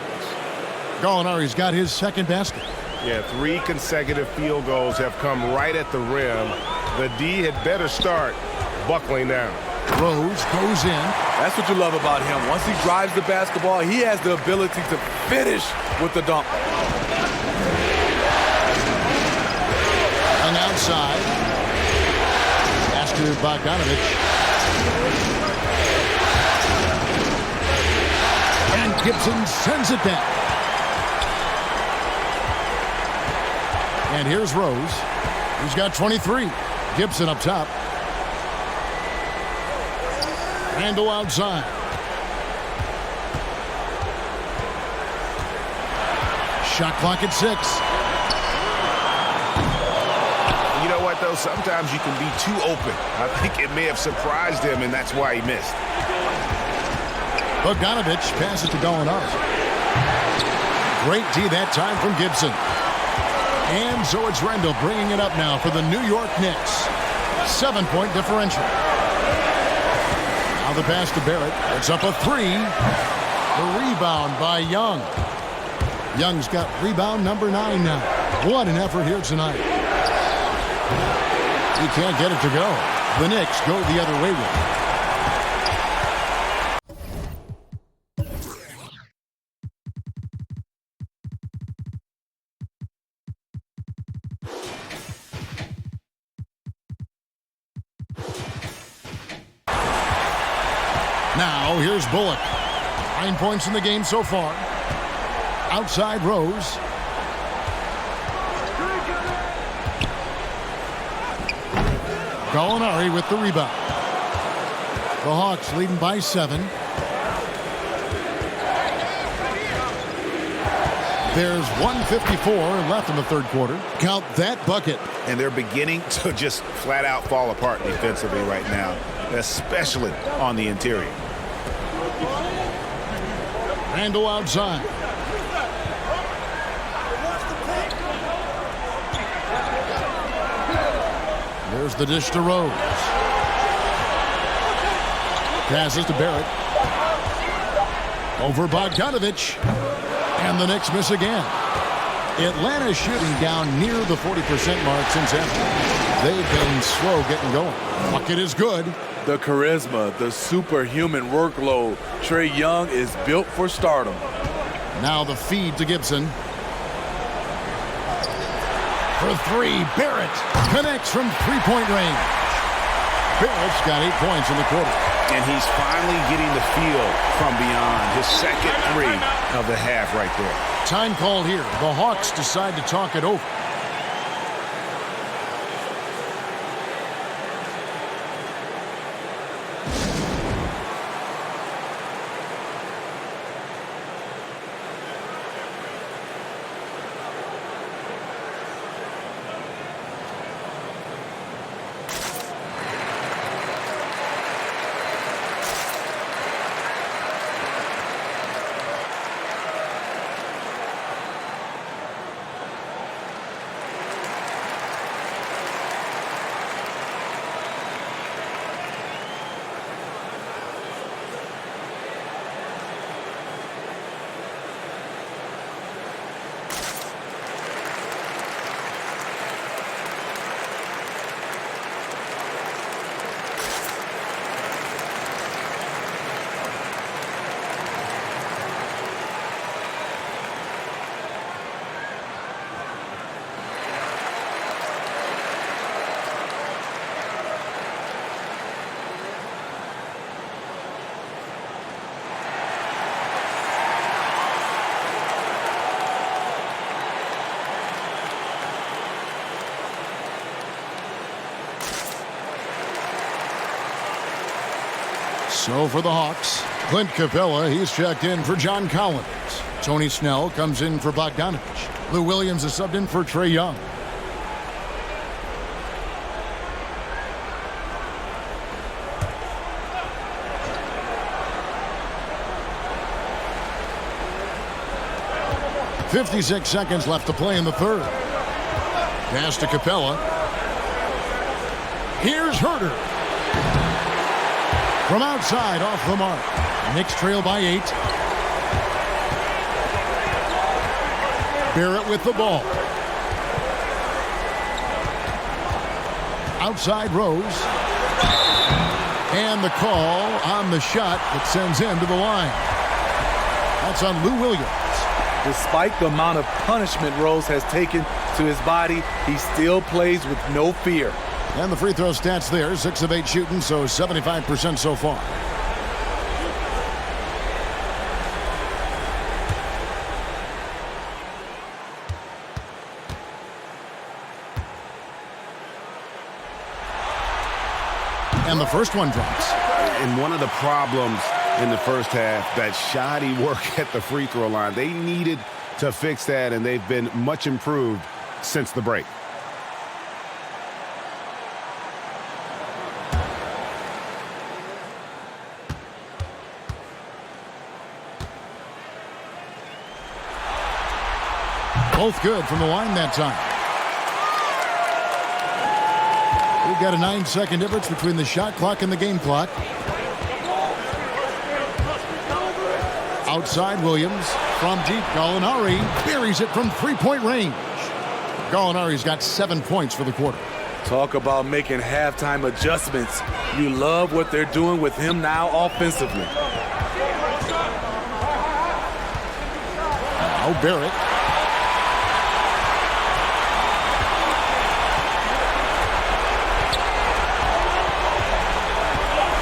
Gallinari's got his 2nd basket. Yeah, 3 consecutive field goals have come right at the rim. The D had better start buckling down. Rose goes in. That's what you love about him. Once he drives the basketball, he has the ability to finish with the dunk. On the outside. Pass to Bogdanovich. And Gibson sends it back. And here's Rose. He's got 23. Gibson up top. Randall outside. Shot clock at 6. You know what, though? Sometimes you can be too open. I think it may have surprised him, and that's why he missed. Bogdanovich passes to Gallinari. Great D that time from Gibson. And so it's Randall bringing it up now for the New York Knicks. 7-point differential. Now the pass to Barrett. It's up a 3. The rebound by Young. Young's got rebound number 9 now. What an effort here tonight. He can't get it to go. The Knicks go the other way with it. Now, here's Bullock. 9 points in the game so far. Outside Rose. Gallinari with the rebound. The Hawks leading by 7. There's 1:54 left in the 3rd quarter. Count that bucket. And they're beginning to just flat out fall apart defensively right now, especially on the interior. Randall outside. There's the dish to Rose. Passes to Barrett. Over Bogdanovich. And the Knicks miss again. Atlanta's shooting down near the 40% mark since halftime. They've been slow getting going. Bucket is good. The charisma, the superhuman workload. Trae Young is built for stardom. Now the feed to Gibson. For 3, Barrett connects from 3-point range. Barrett's got 8 points in the quarter. And he's finally getting the feel from beyond his second 3 of the half right there. Time called here. The Hawks decide to talk it over. So for the Hawks, Clint Capella, he's checked in for John Collins. Tony Snell comes in for Bogdanovich. Lou Williams is subbed in for Trae Young. .56 seconds left to play in the third. Pass to Capella. Here's Herter. From outside, off the mark. Knicks trail by 8. Barrett with the ball. Outside Rose. And the call on the shot that sends him to the line. That's on Lou Williams. Despite the amount of punishment Rose has taken to his body, he still plays with no fear. And the free throw stats there, 6 of 8 shooting, so 75% so far. And the first one drops. And one of the problems in the first half, that shoddy work at the free throw line. They needed to fix that, and they've been much improved since the break. Both good from the line that time. We've got a 9-second difference between the shot clock and the game clock. Outside Williams from deep. Gallinari buries it from three-point range. Gallinari's got 7 points for the quarter. Talk about making halftime adjustments. You love what they're doing with him now offensively. Now Barrett.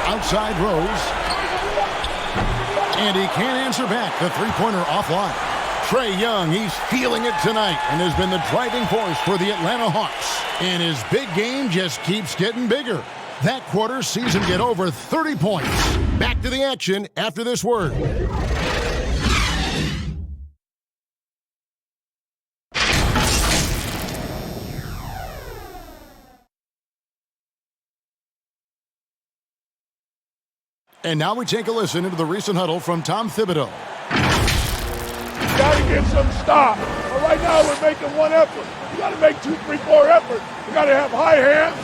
Outside Rose. And he can't answer back. The three-pointer offline. Trae Young, he's feeling it tonight and has been the driving force for the Atlanta Hawks. And his big game just keeps getting bigger. That quarter sees him get over 30 points. Back to the action after this word. And now we take a listen into the recent huddle from Tom Thibodeau. Got to get some stop. But right now we're making one effort. You got to make 2, 3, 4 efforts. You got to have high hands.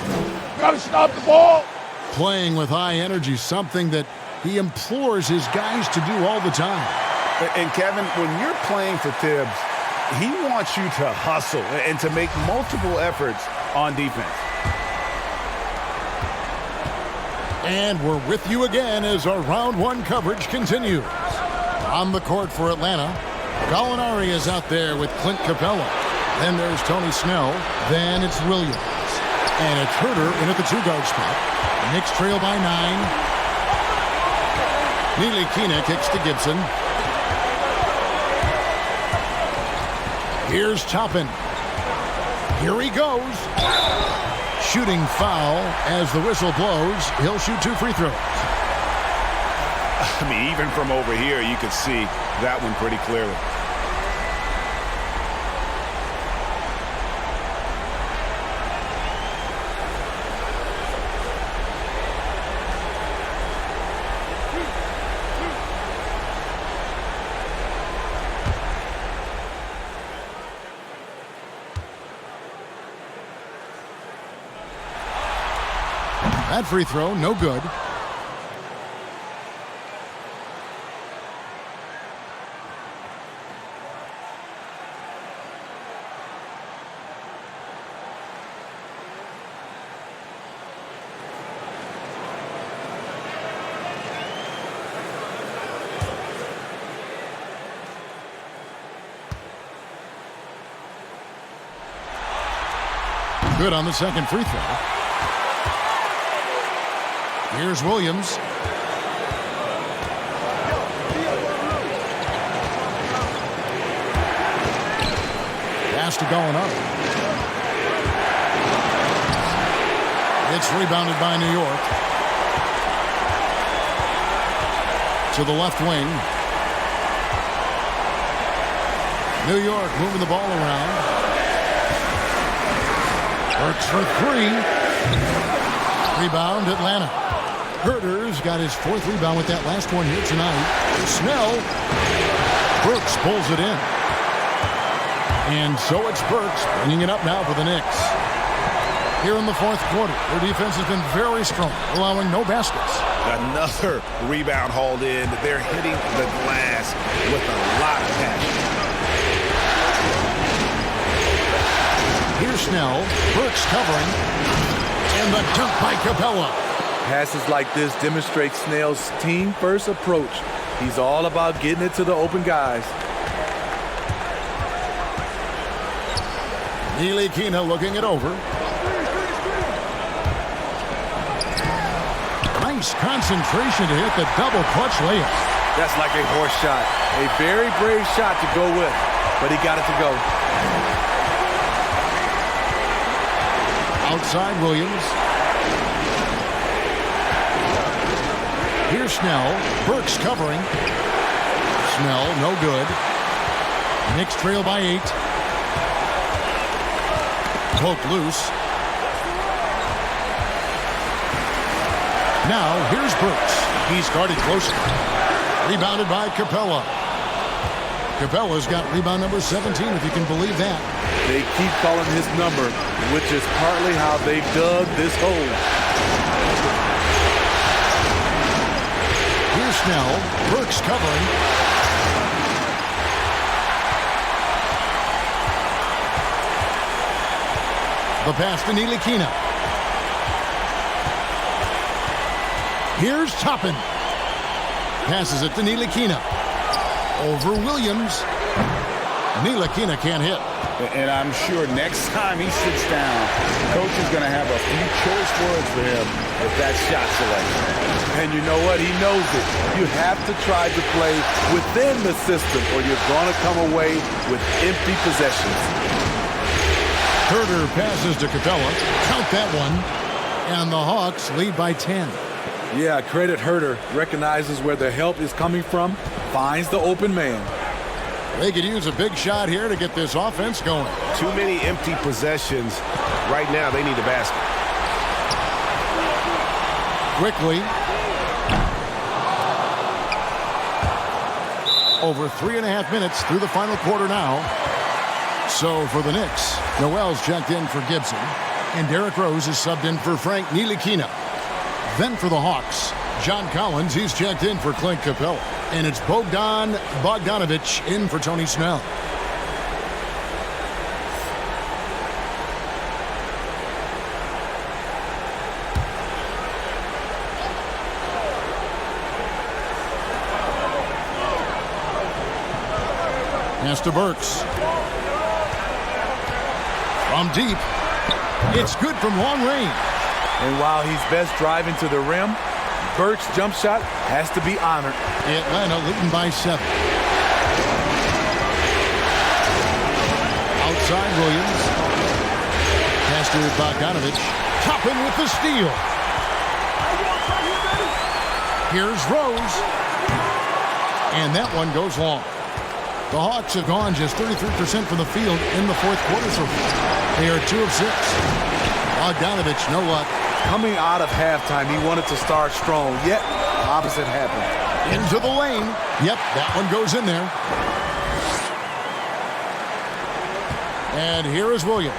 You got to stop the ball. Playing with high energy, something that he implores his guys to do all the time. And Kevin, when you're playing for Tibbs, he wants you to hustle and to make multiple efforts on defense. And we're with you again as our round one coverage continues. On the court for Atlanta, Gallinari is out there with Clint Capella. Then there's Tony Snell. Then it's Williams. And it's Herter in at the 2-guard spot. Knicks trail by 9. Ntilikina kicks to Gibson. Here's Toppin. Here he goes. Shooting foul as the whistle blows. He'll shoot 2 free throws. I mean, even from over here, you could see that one pretty clearly. That free throw, no good. Good on the second free throw. Here's Williams. Pass to going up. It's rebounded by New York. To the left wing. New York moving the ball around. Works for 3. Rebound, Atlanta. Herter's got his 4th rebound with that last one here tonight. Snell. Brooks pulls it in. And so it's Burks bringing it up now for the Knicks. Here in the 4th quarter, their defense has been very strong, allowing no baskets. Another rebound hauled in. They're hitting the glass with a lot of passion. Here's Snell. Burks covering. And the dunk by Capella. Passes like this demonstrate Snell's team-first approach. He's all about getting it to the open guys. Ntilikina looking it over. Nice concentration to hit the double clutch layup. That's like a horse shot. A very brave shot to go with, but he got it to go. Outside Williams. Here's Snell. Burks covering. Snell, no good. Knicks trail by 8. Poke loose. Now, here's Burks. He's guarded closely. Rebounded by Capella. Capella's got rebound number 17, if you can believe that. They keep calling his number, which is partly how they dug this hole. Here's Snell. Burks covering. The pass to Ntilikina. Here's Toppin. Passes it to Ntilikina. Over Williams. Ntilikina can't hit. And I'm sure next time he sits down, the coach is going to have a few choice words for him with that shot selection. And you know what? He knows it. You have to try to play within the system or you're going to come away with empty possessions. Herter passes to Capella. Count that one. And the Hawks lead by 10. Yeah, credit Herter. Recognizes where the help is coming from. Finds the open man. They could use a big shot here to get this offense going. Too many empty possessions. Right now, they need a basket. Quickly. Over 3.5 minutes through the final quarter now. So for the Knicks, Noel's checked in for Gibson, and Derrick Rose is subbed in for Frank Ntilikina. Then for the Hawks, John Collins, he's checked in for Clint Capella. And it's Bogdan Bogdanovic in for Tony Snell. Pass to Burks. From deep. It's good from long range. And while he's best driving to the rim, Burke's jump shot has to be honored. Atlanta leading by 7. Outside Williams. Pass to Bogdanovich. Toppin with the steal. Here's Rose. And that one goes long. The Hawks have gone just 33% from the field in the fourth quarter so far. They are 2 of 6. Bogdanovich, no luck. Coming out of halftime, he wanted to start strong, yet opposite happened. Into the lane. Yep, that one goes in there. And here is Williams.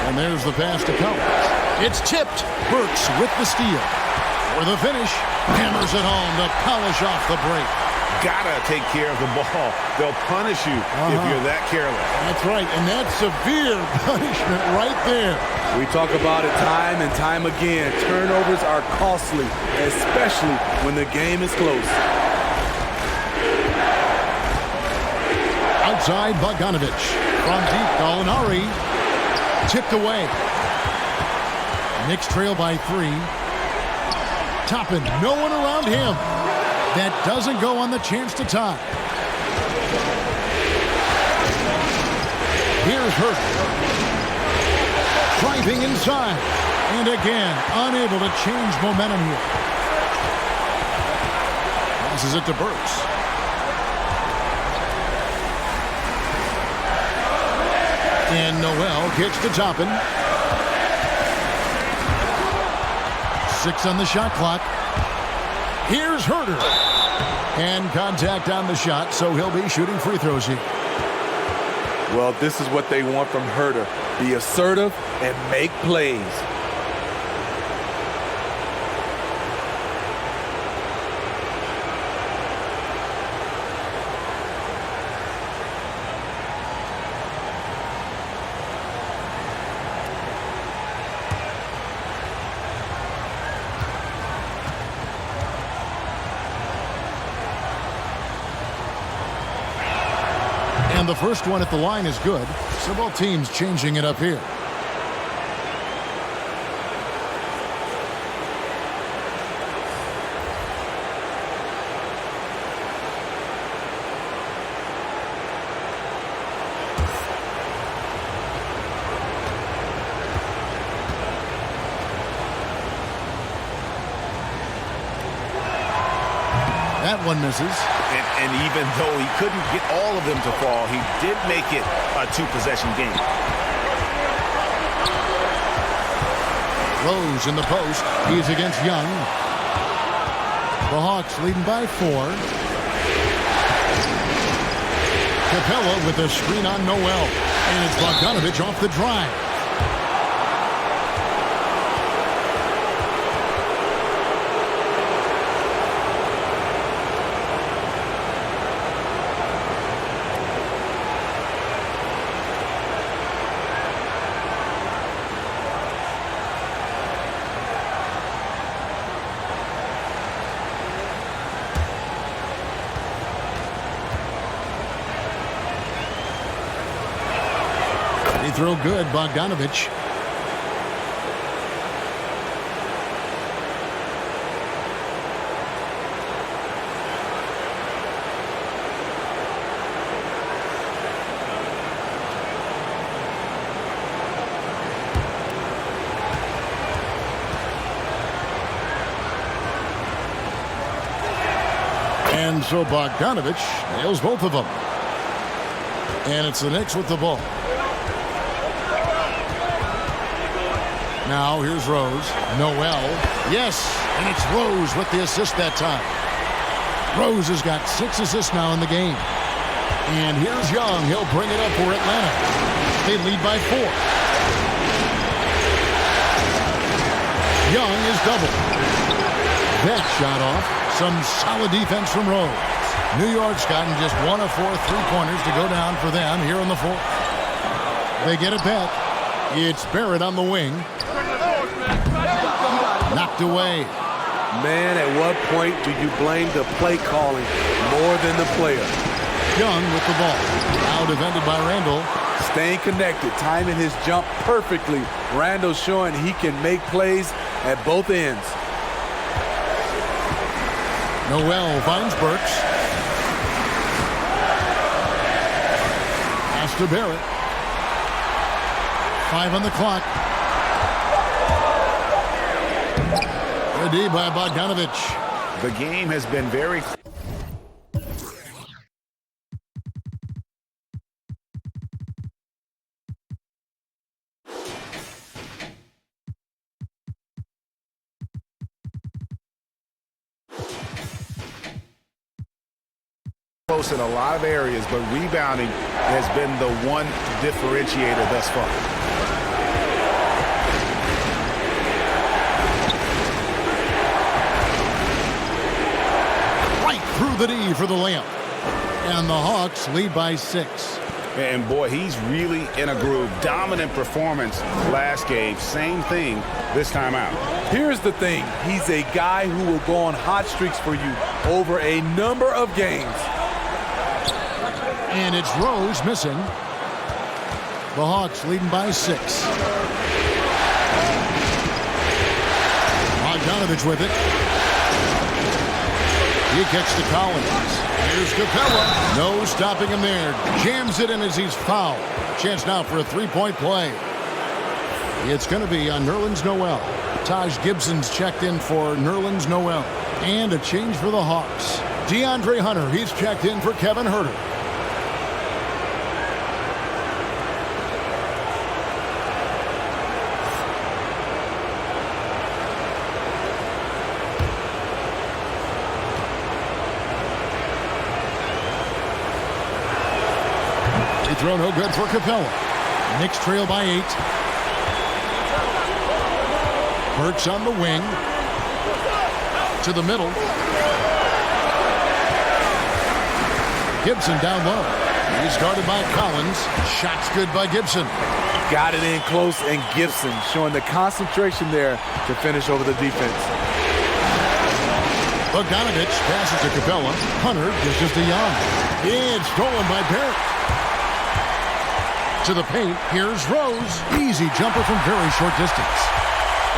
And there's the pass to Collins. It's tipped. Burks with the steal. For the finish, hammers it home to polish off the break. Gotta take care of the ball. They'll punish you if you're that careless. That's right, and that's severe punishment right there. We talk about it time and time again. Turnovers are costly, especially when the game is close. Outside Bogdanovich. From deep, Gallinari. Tipped away. Knicks trail by 3. Toppin, no one around him. That doesn't go on the chance to tie. Here's Hurt. Driving inside. And again, unable to change momentum here. Passes it to Burks. And Noel kicks to Toppin. 6 on the shot clock. Here's Herter. And contact on the shot, so he'll be shooting free throws here. Well, this is what they want from Herter. Be assertive and make plays. And the first one at the line is good. So both teams changing it up here. That one misses. And even though he couldn't get all of them to fall, he did make it a 2-possession game. Rose in the post. He's against Young. The Hawks leading by 4. Capella with a screen on Noel. And it's Bogdanovich off the drive. Throw good, Bogdanovich. And so Bogdanovich nails both of them. And it's the Knicks with the ball. Now here's Rose. Noel. Yes, and it's Rose with the assist that time. Rose has got 6 assists now in the game. And here's Young. He'll bring it up for Atlanta. They lead by 4. Young is double. That shot off. Some solid defense from Rose. New York's gotten just 1 of 4 3-pointers to go down for them here in the 4th. They get it back. It's Barrett on the wing. Knocked away. Man, at what point do you blame the play calling more than the player? Young with the ball. Now defended by Randall. Staying connected, timing his jump perfectly. Randall showing he can make plays at both ends. Noel finds Burks. Pass to Barrett. 5 on the clock. Good D by Bogdanovich. The game has been very close in a lot of areas, but rebounding has been the one differentiator thus far. Right through the D for the layup. And the Hawks lead by 6. And boy, he's really in a groove. Dominant performance last game. Same thing this time out. Here's the thing. He's a guy who will go on hot streaks for you over a number of games. And it's Rose missing. The Hawks leading by 6. Bogdanovich with it. He kicks to Collins. Here's Capella. No stopping him there. Jams it in as he's fouled. Chance now for a three-point play. It's going to be on Nerlens Noel. Taj Gibson's checked in for Nerlens Noel. And a change for the Hawks. DeAndre Hunter, he's checked in for Kevin Huerter. Throw no good for Capella. Knicks trail by 8. Burks on the wing. To the middle. Gibson down low. He's guarded by Collins. Shots good by Gibson. Got it in close, and Gibson showing the concentration there to finish over the defense. Bogdanovich passes to Capella. Hunter dishes to Young. It's stolen by Barrett. To the paint, here's Rose. Easy jumper from very short distance.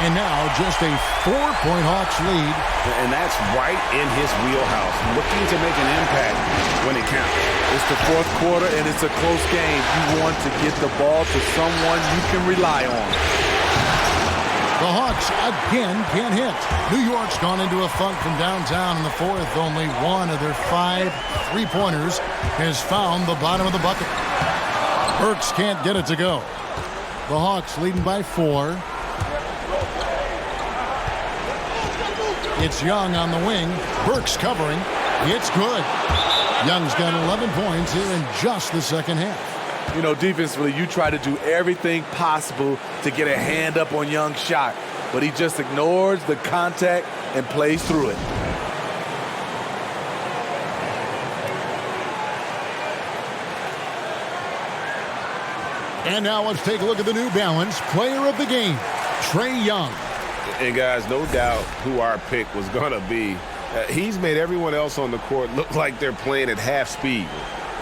And now just a 4-point Hawks lead. And that's right in his wheelhouse. Looking to make an impact when it counts. It's the fourth quarter, and it's a close game. You want to get the ball to someone you can rely on. The Hawks again can't hit. New York's gone into a funk from downtown in the fourth. Only one of their 5 three-pointers has found the bottom of the bucket. Burks can't get it to go. The Hawks leading by 4. It's Young on the wing. Burks covering. It's good. Young's got 11 points here in just the second half. You know, defensively, you try to do everything possible to get a hand up on Young's shot, but he just ignores the contact and plays through it. And now let's take a look at the New Balance player of the game, Trae Young. And guys, no doubt who our pick was going to be. He's made everyone else on the court look like they're playing at half speed.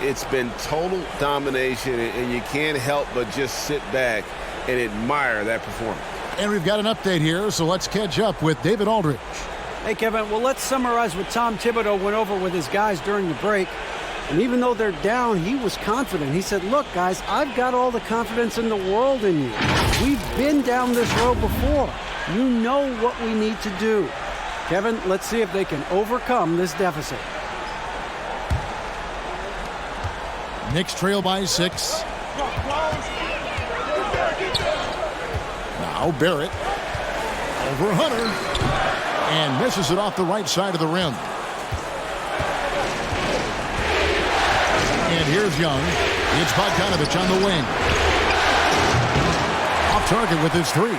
It's been total domination, and you can't help but just sit back and admire that performance. And we've got an update here, so let's catch up with David Aldridge. Hey, Kevin, well, let's summarize what Tom Thibodeau went over with his guys during the break. And even though they're down, he was confident. He said, look, guys, I've got all the confidence in the world in you. We've been down this road before. You know what we need to do. Kevin, let's see if they can overcome this deficit. Knicks trail by 6. Now Barrett over Hunter. And misses it off the right side of the rim. And here's Young. It's Bogdanovich on the wing. Off target with his 3.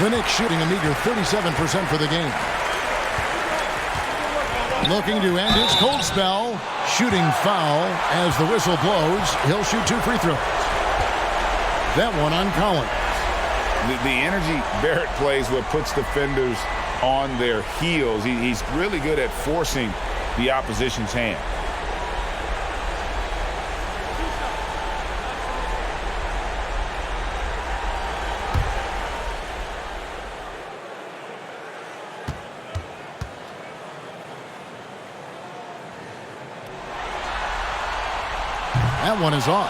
The Knicks shooting a meager 37% for the game. Looking to end his cold spell. Shooting foul as the whistle blows. He'll shoot 2 free throws. That one on Collins. The energy Barrett plays with puts defenders on their heels. He's really good at forcing the opposition's hand. that one is off.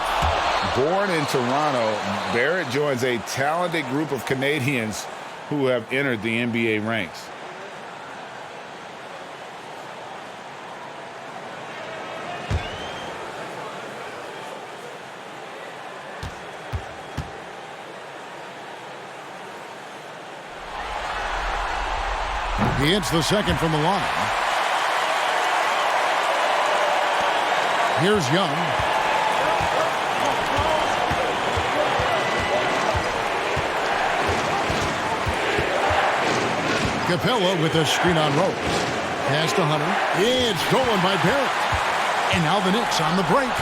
Born in Toronto, Barrett joins a talented group of Canadians who have entered the NBA ranks. He hits the second from the line. Here's Young. Capella with a screen on Rose. Pass to Hunter. It's stolen by Barrett. And now the Knicks on the break.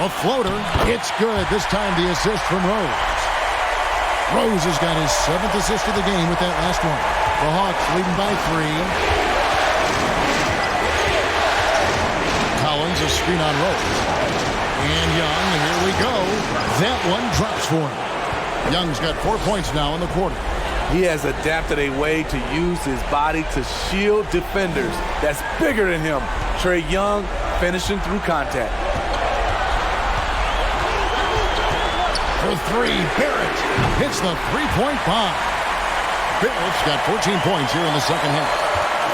A floater. It's good. This time the assist from Rose. Rose has got his 7th assist of the game with that last one. The Hawks leading by 3. Collins, a screen on Rose. And Young, here we go. That one drops for him. Young's got 4 points now in the quarter. He has adapted a way to use his body to shield defenders that's bigger than him. Trae Young finishing through contact. For 3, Barrett hits the three-point bomb. Barrett's got 14 points here in the second half.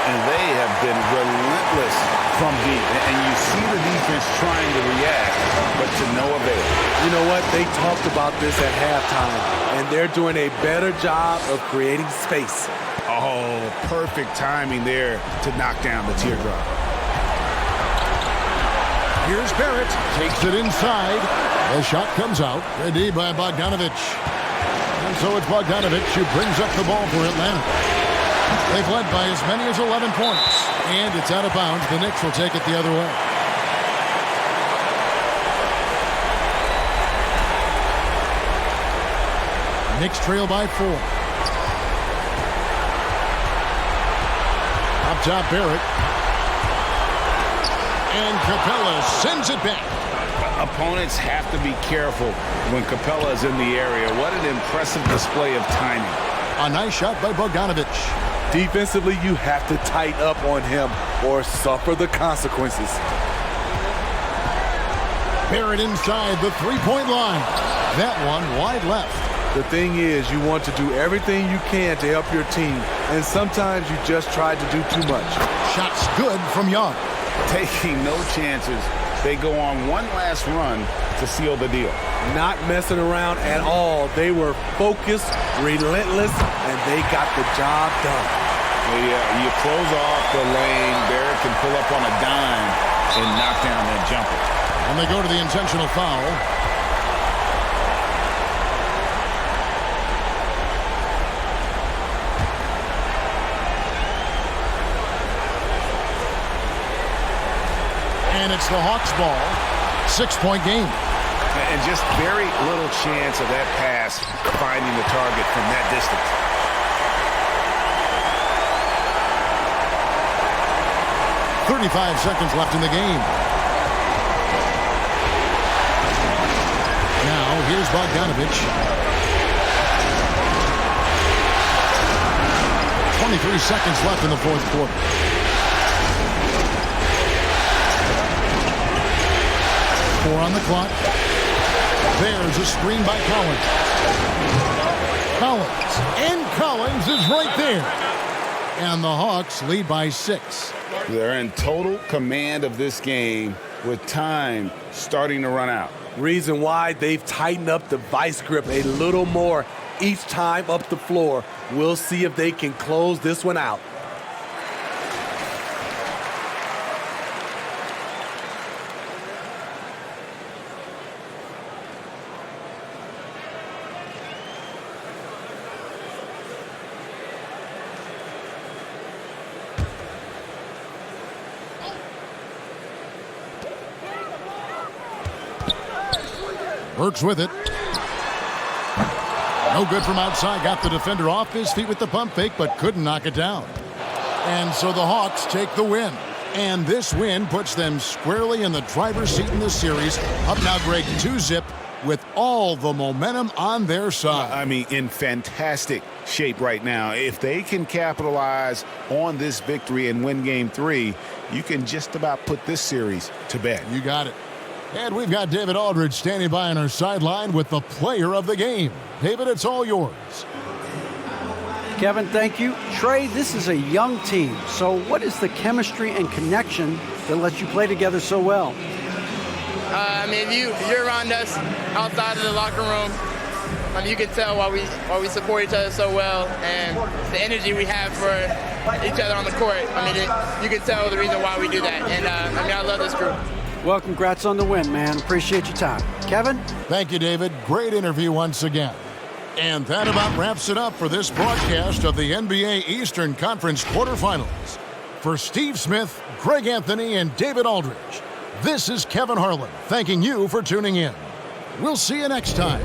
And they have been relentless from deep. And you see the defense trying to react, but to no avail. You know what? They talked about this at halftime, and they're doing a better job of creating space. Oh, perfect timing there to knock down the teardrop. Here's Barrett. Takes it inside. The shot comes out. Ready by Bogdanovich. And so it's Bogdanovich who brings up the ball for Atlanta. They've led by as many as 11 points. And it's out of bounds. The Knicks will take it the other way. Knicks trail by 4. Up top, Barrett. And Capella sends it back. Opponents have to be careful when Capella is in the area. What an impressive display of timing. A nice shot by Bogdanovich. Defensively, you have to tighten up on him or suffer the consequences. Barrett inside the three-point line. That one wide left. The thing is, you want to do everything you can to help your team, and sometimes you just try to do too much. Shot's good from Young. Taking no chances. They go on one last run to seal the deal. Not messing around at all. They were focused, relentless, and they got the job done. You close off the lane. Barrett can pull up on a dime and knock down that jumper. And they go to the intentional foul. And it's the Hawks' ball. 6-point game. And just very little chance of that pass finding the target from that distance. .35 seconds left in the game. Now, here's Bogdanovich. 23 seconds left in the fourth quarter. Four on the clock. There's a screen by Collins. And Collins is right there. And the Hawks lead by 6. They're in total command of this game with time starting to run out. Reason why they've tightened up the vice grip a little more each time up the floor. We'll see if they can close this one out. Burks with it. No good from outside. Got the defender off his feet with the pump fake, but couldn't knock it down. And so the Hawks take the win. And this win puts them squarely in the driver's seat in the series. Up now, Greg, 2-zip with all the momentum on their side. I mean, in fantastic shape right now. If they can capitalize on this victory and win Game 3, you can just about put this series to bed. You got it. And we've got David Aldridge standing by on our sideline with the player of the game. David, it's all yours. Kevin, thank you. Trey, this is a young team. So what is the chemistry and connection that lets you play together so well? If you're around us outside of the locker room, you can tell why we support each other so well, and the energy we have for each other on the court. You can tell the reason why we do that. And I love this group. Well, congrats on the win, man. Appreciate your time. Kevin? Thank you, David. Great interview once again. And that about wraps it up for this broadcast of the NBA Eastern Conference quarterfinals. For Steve Smith, Greg Anthony, and David Aldridge, this is Kevin Harlan thanking you for tuning in. We'll see you next time.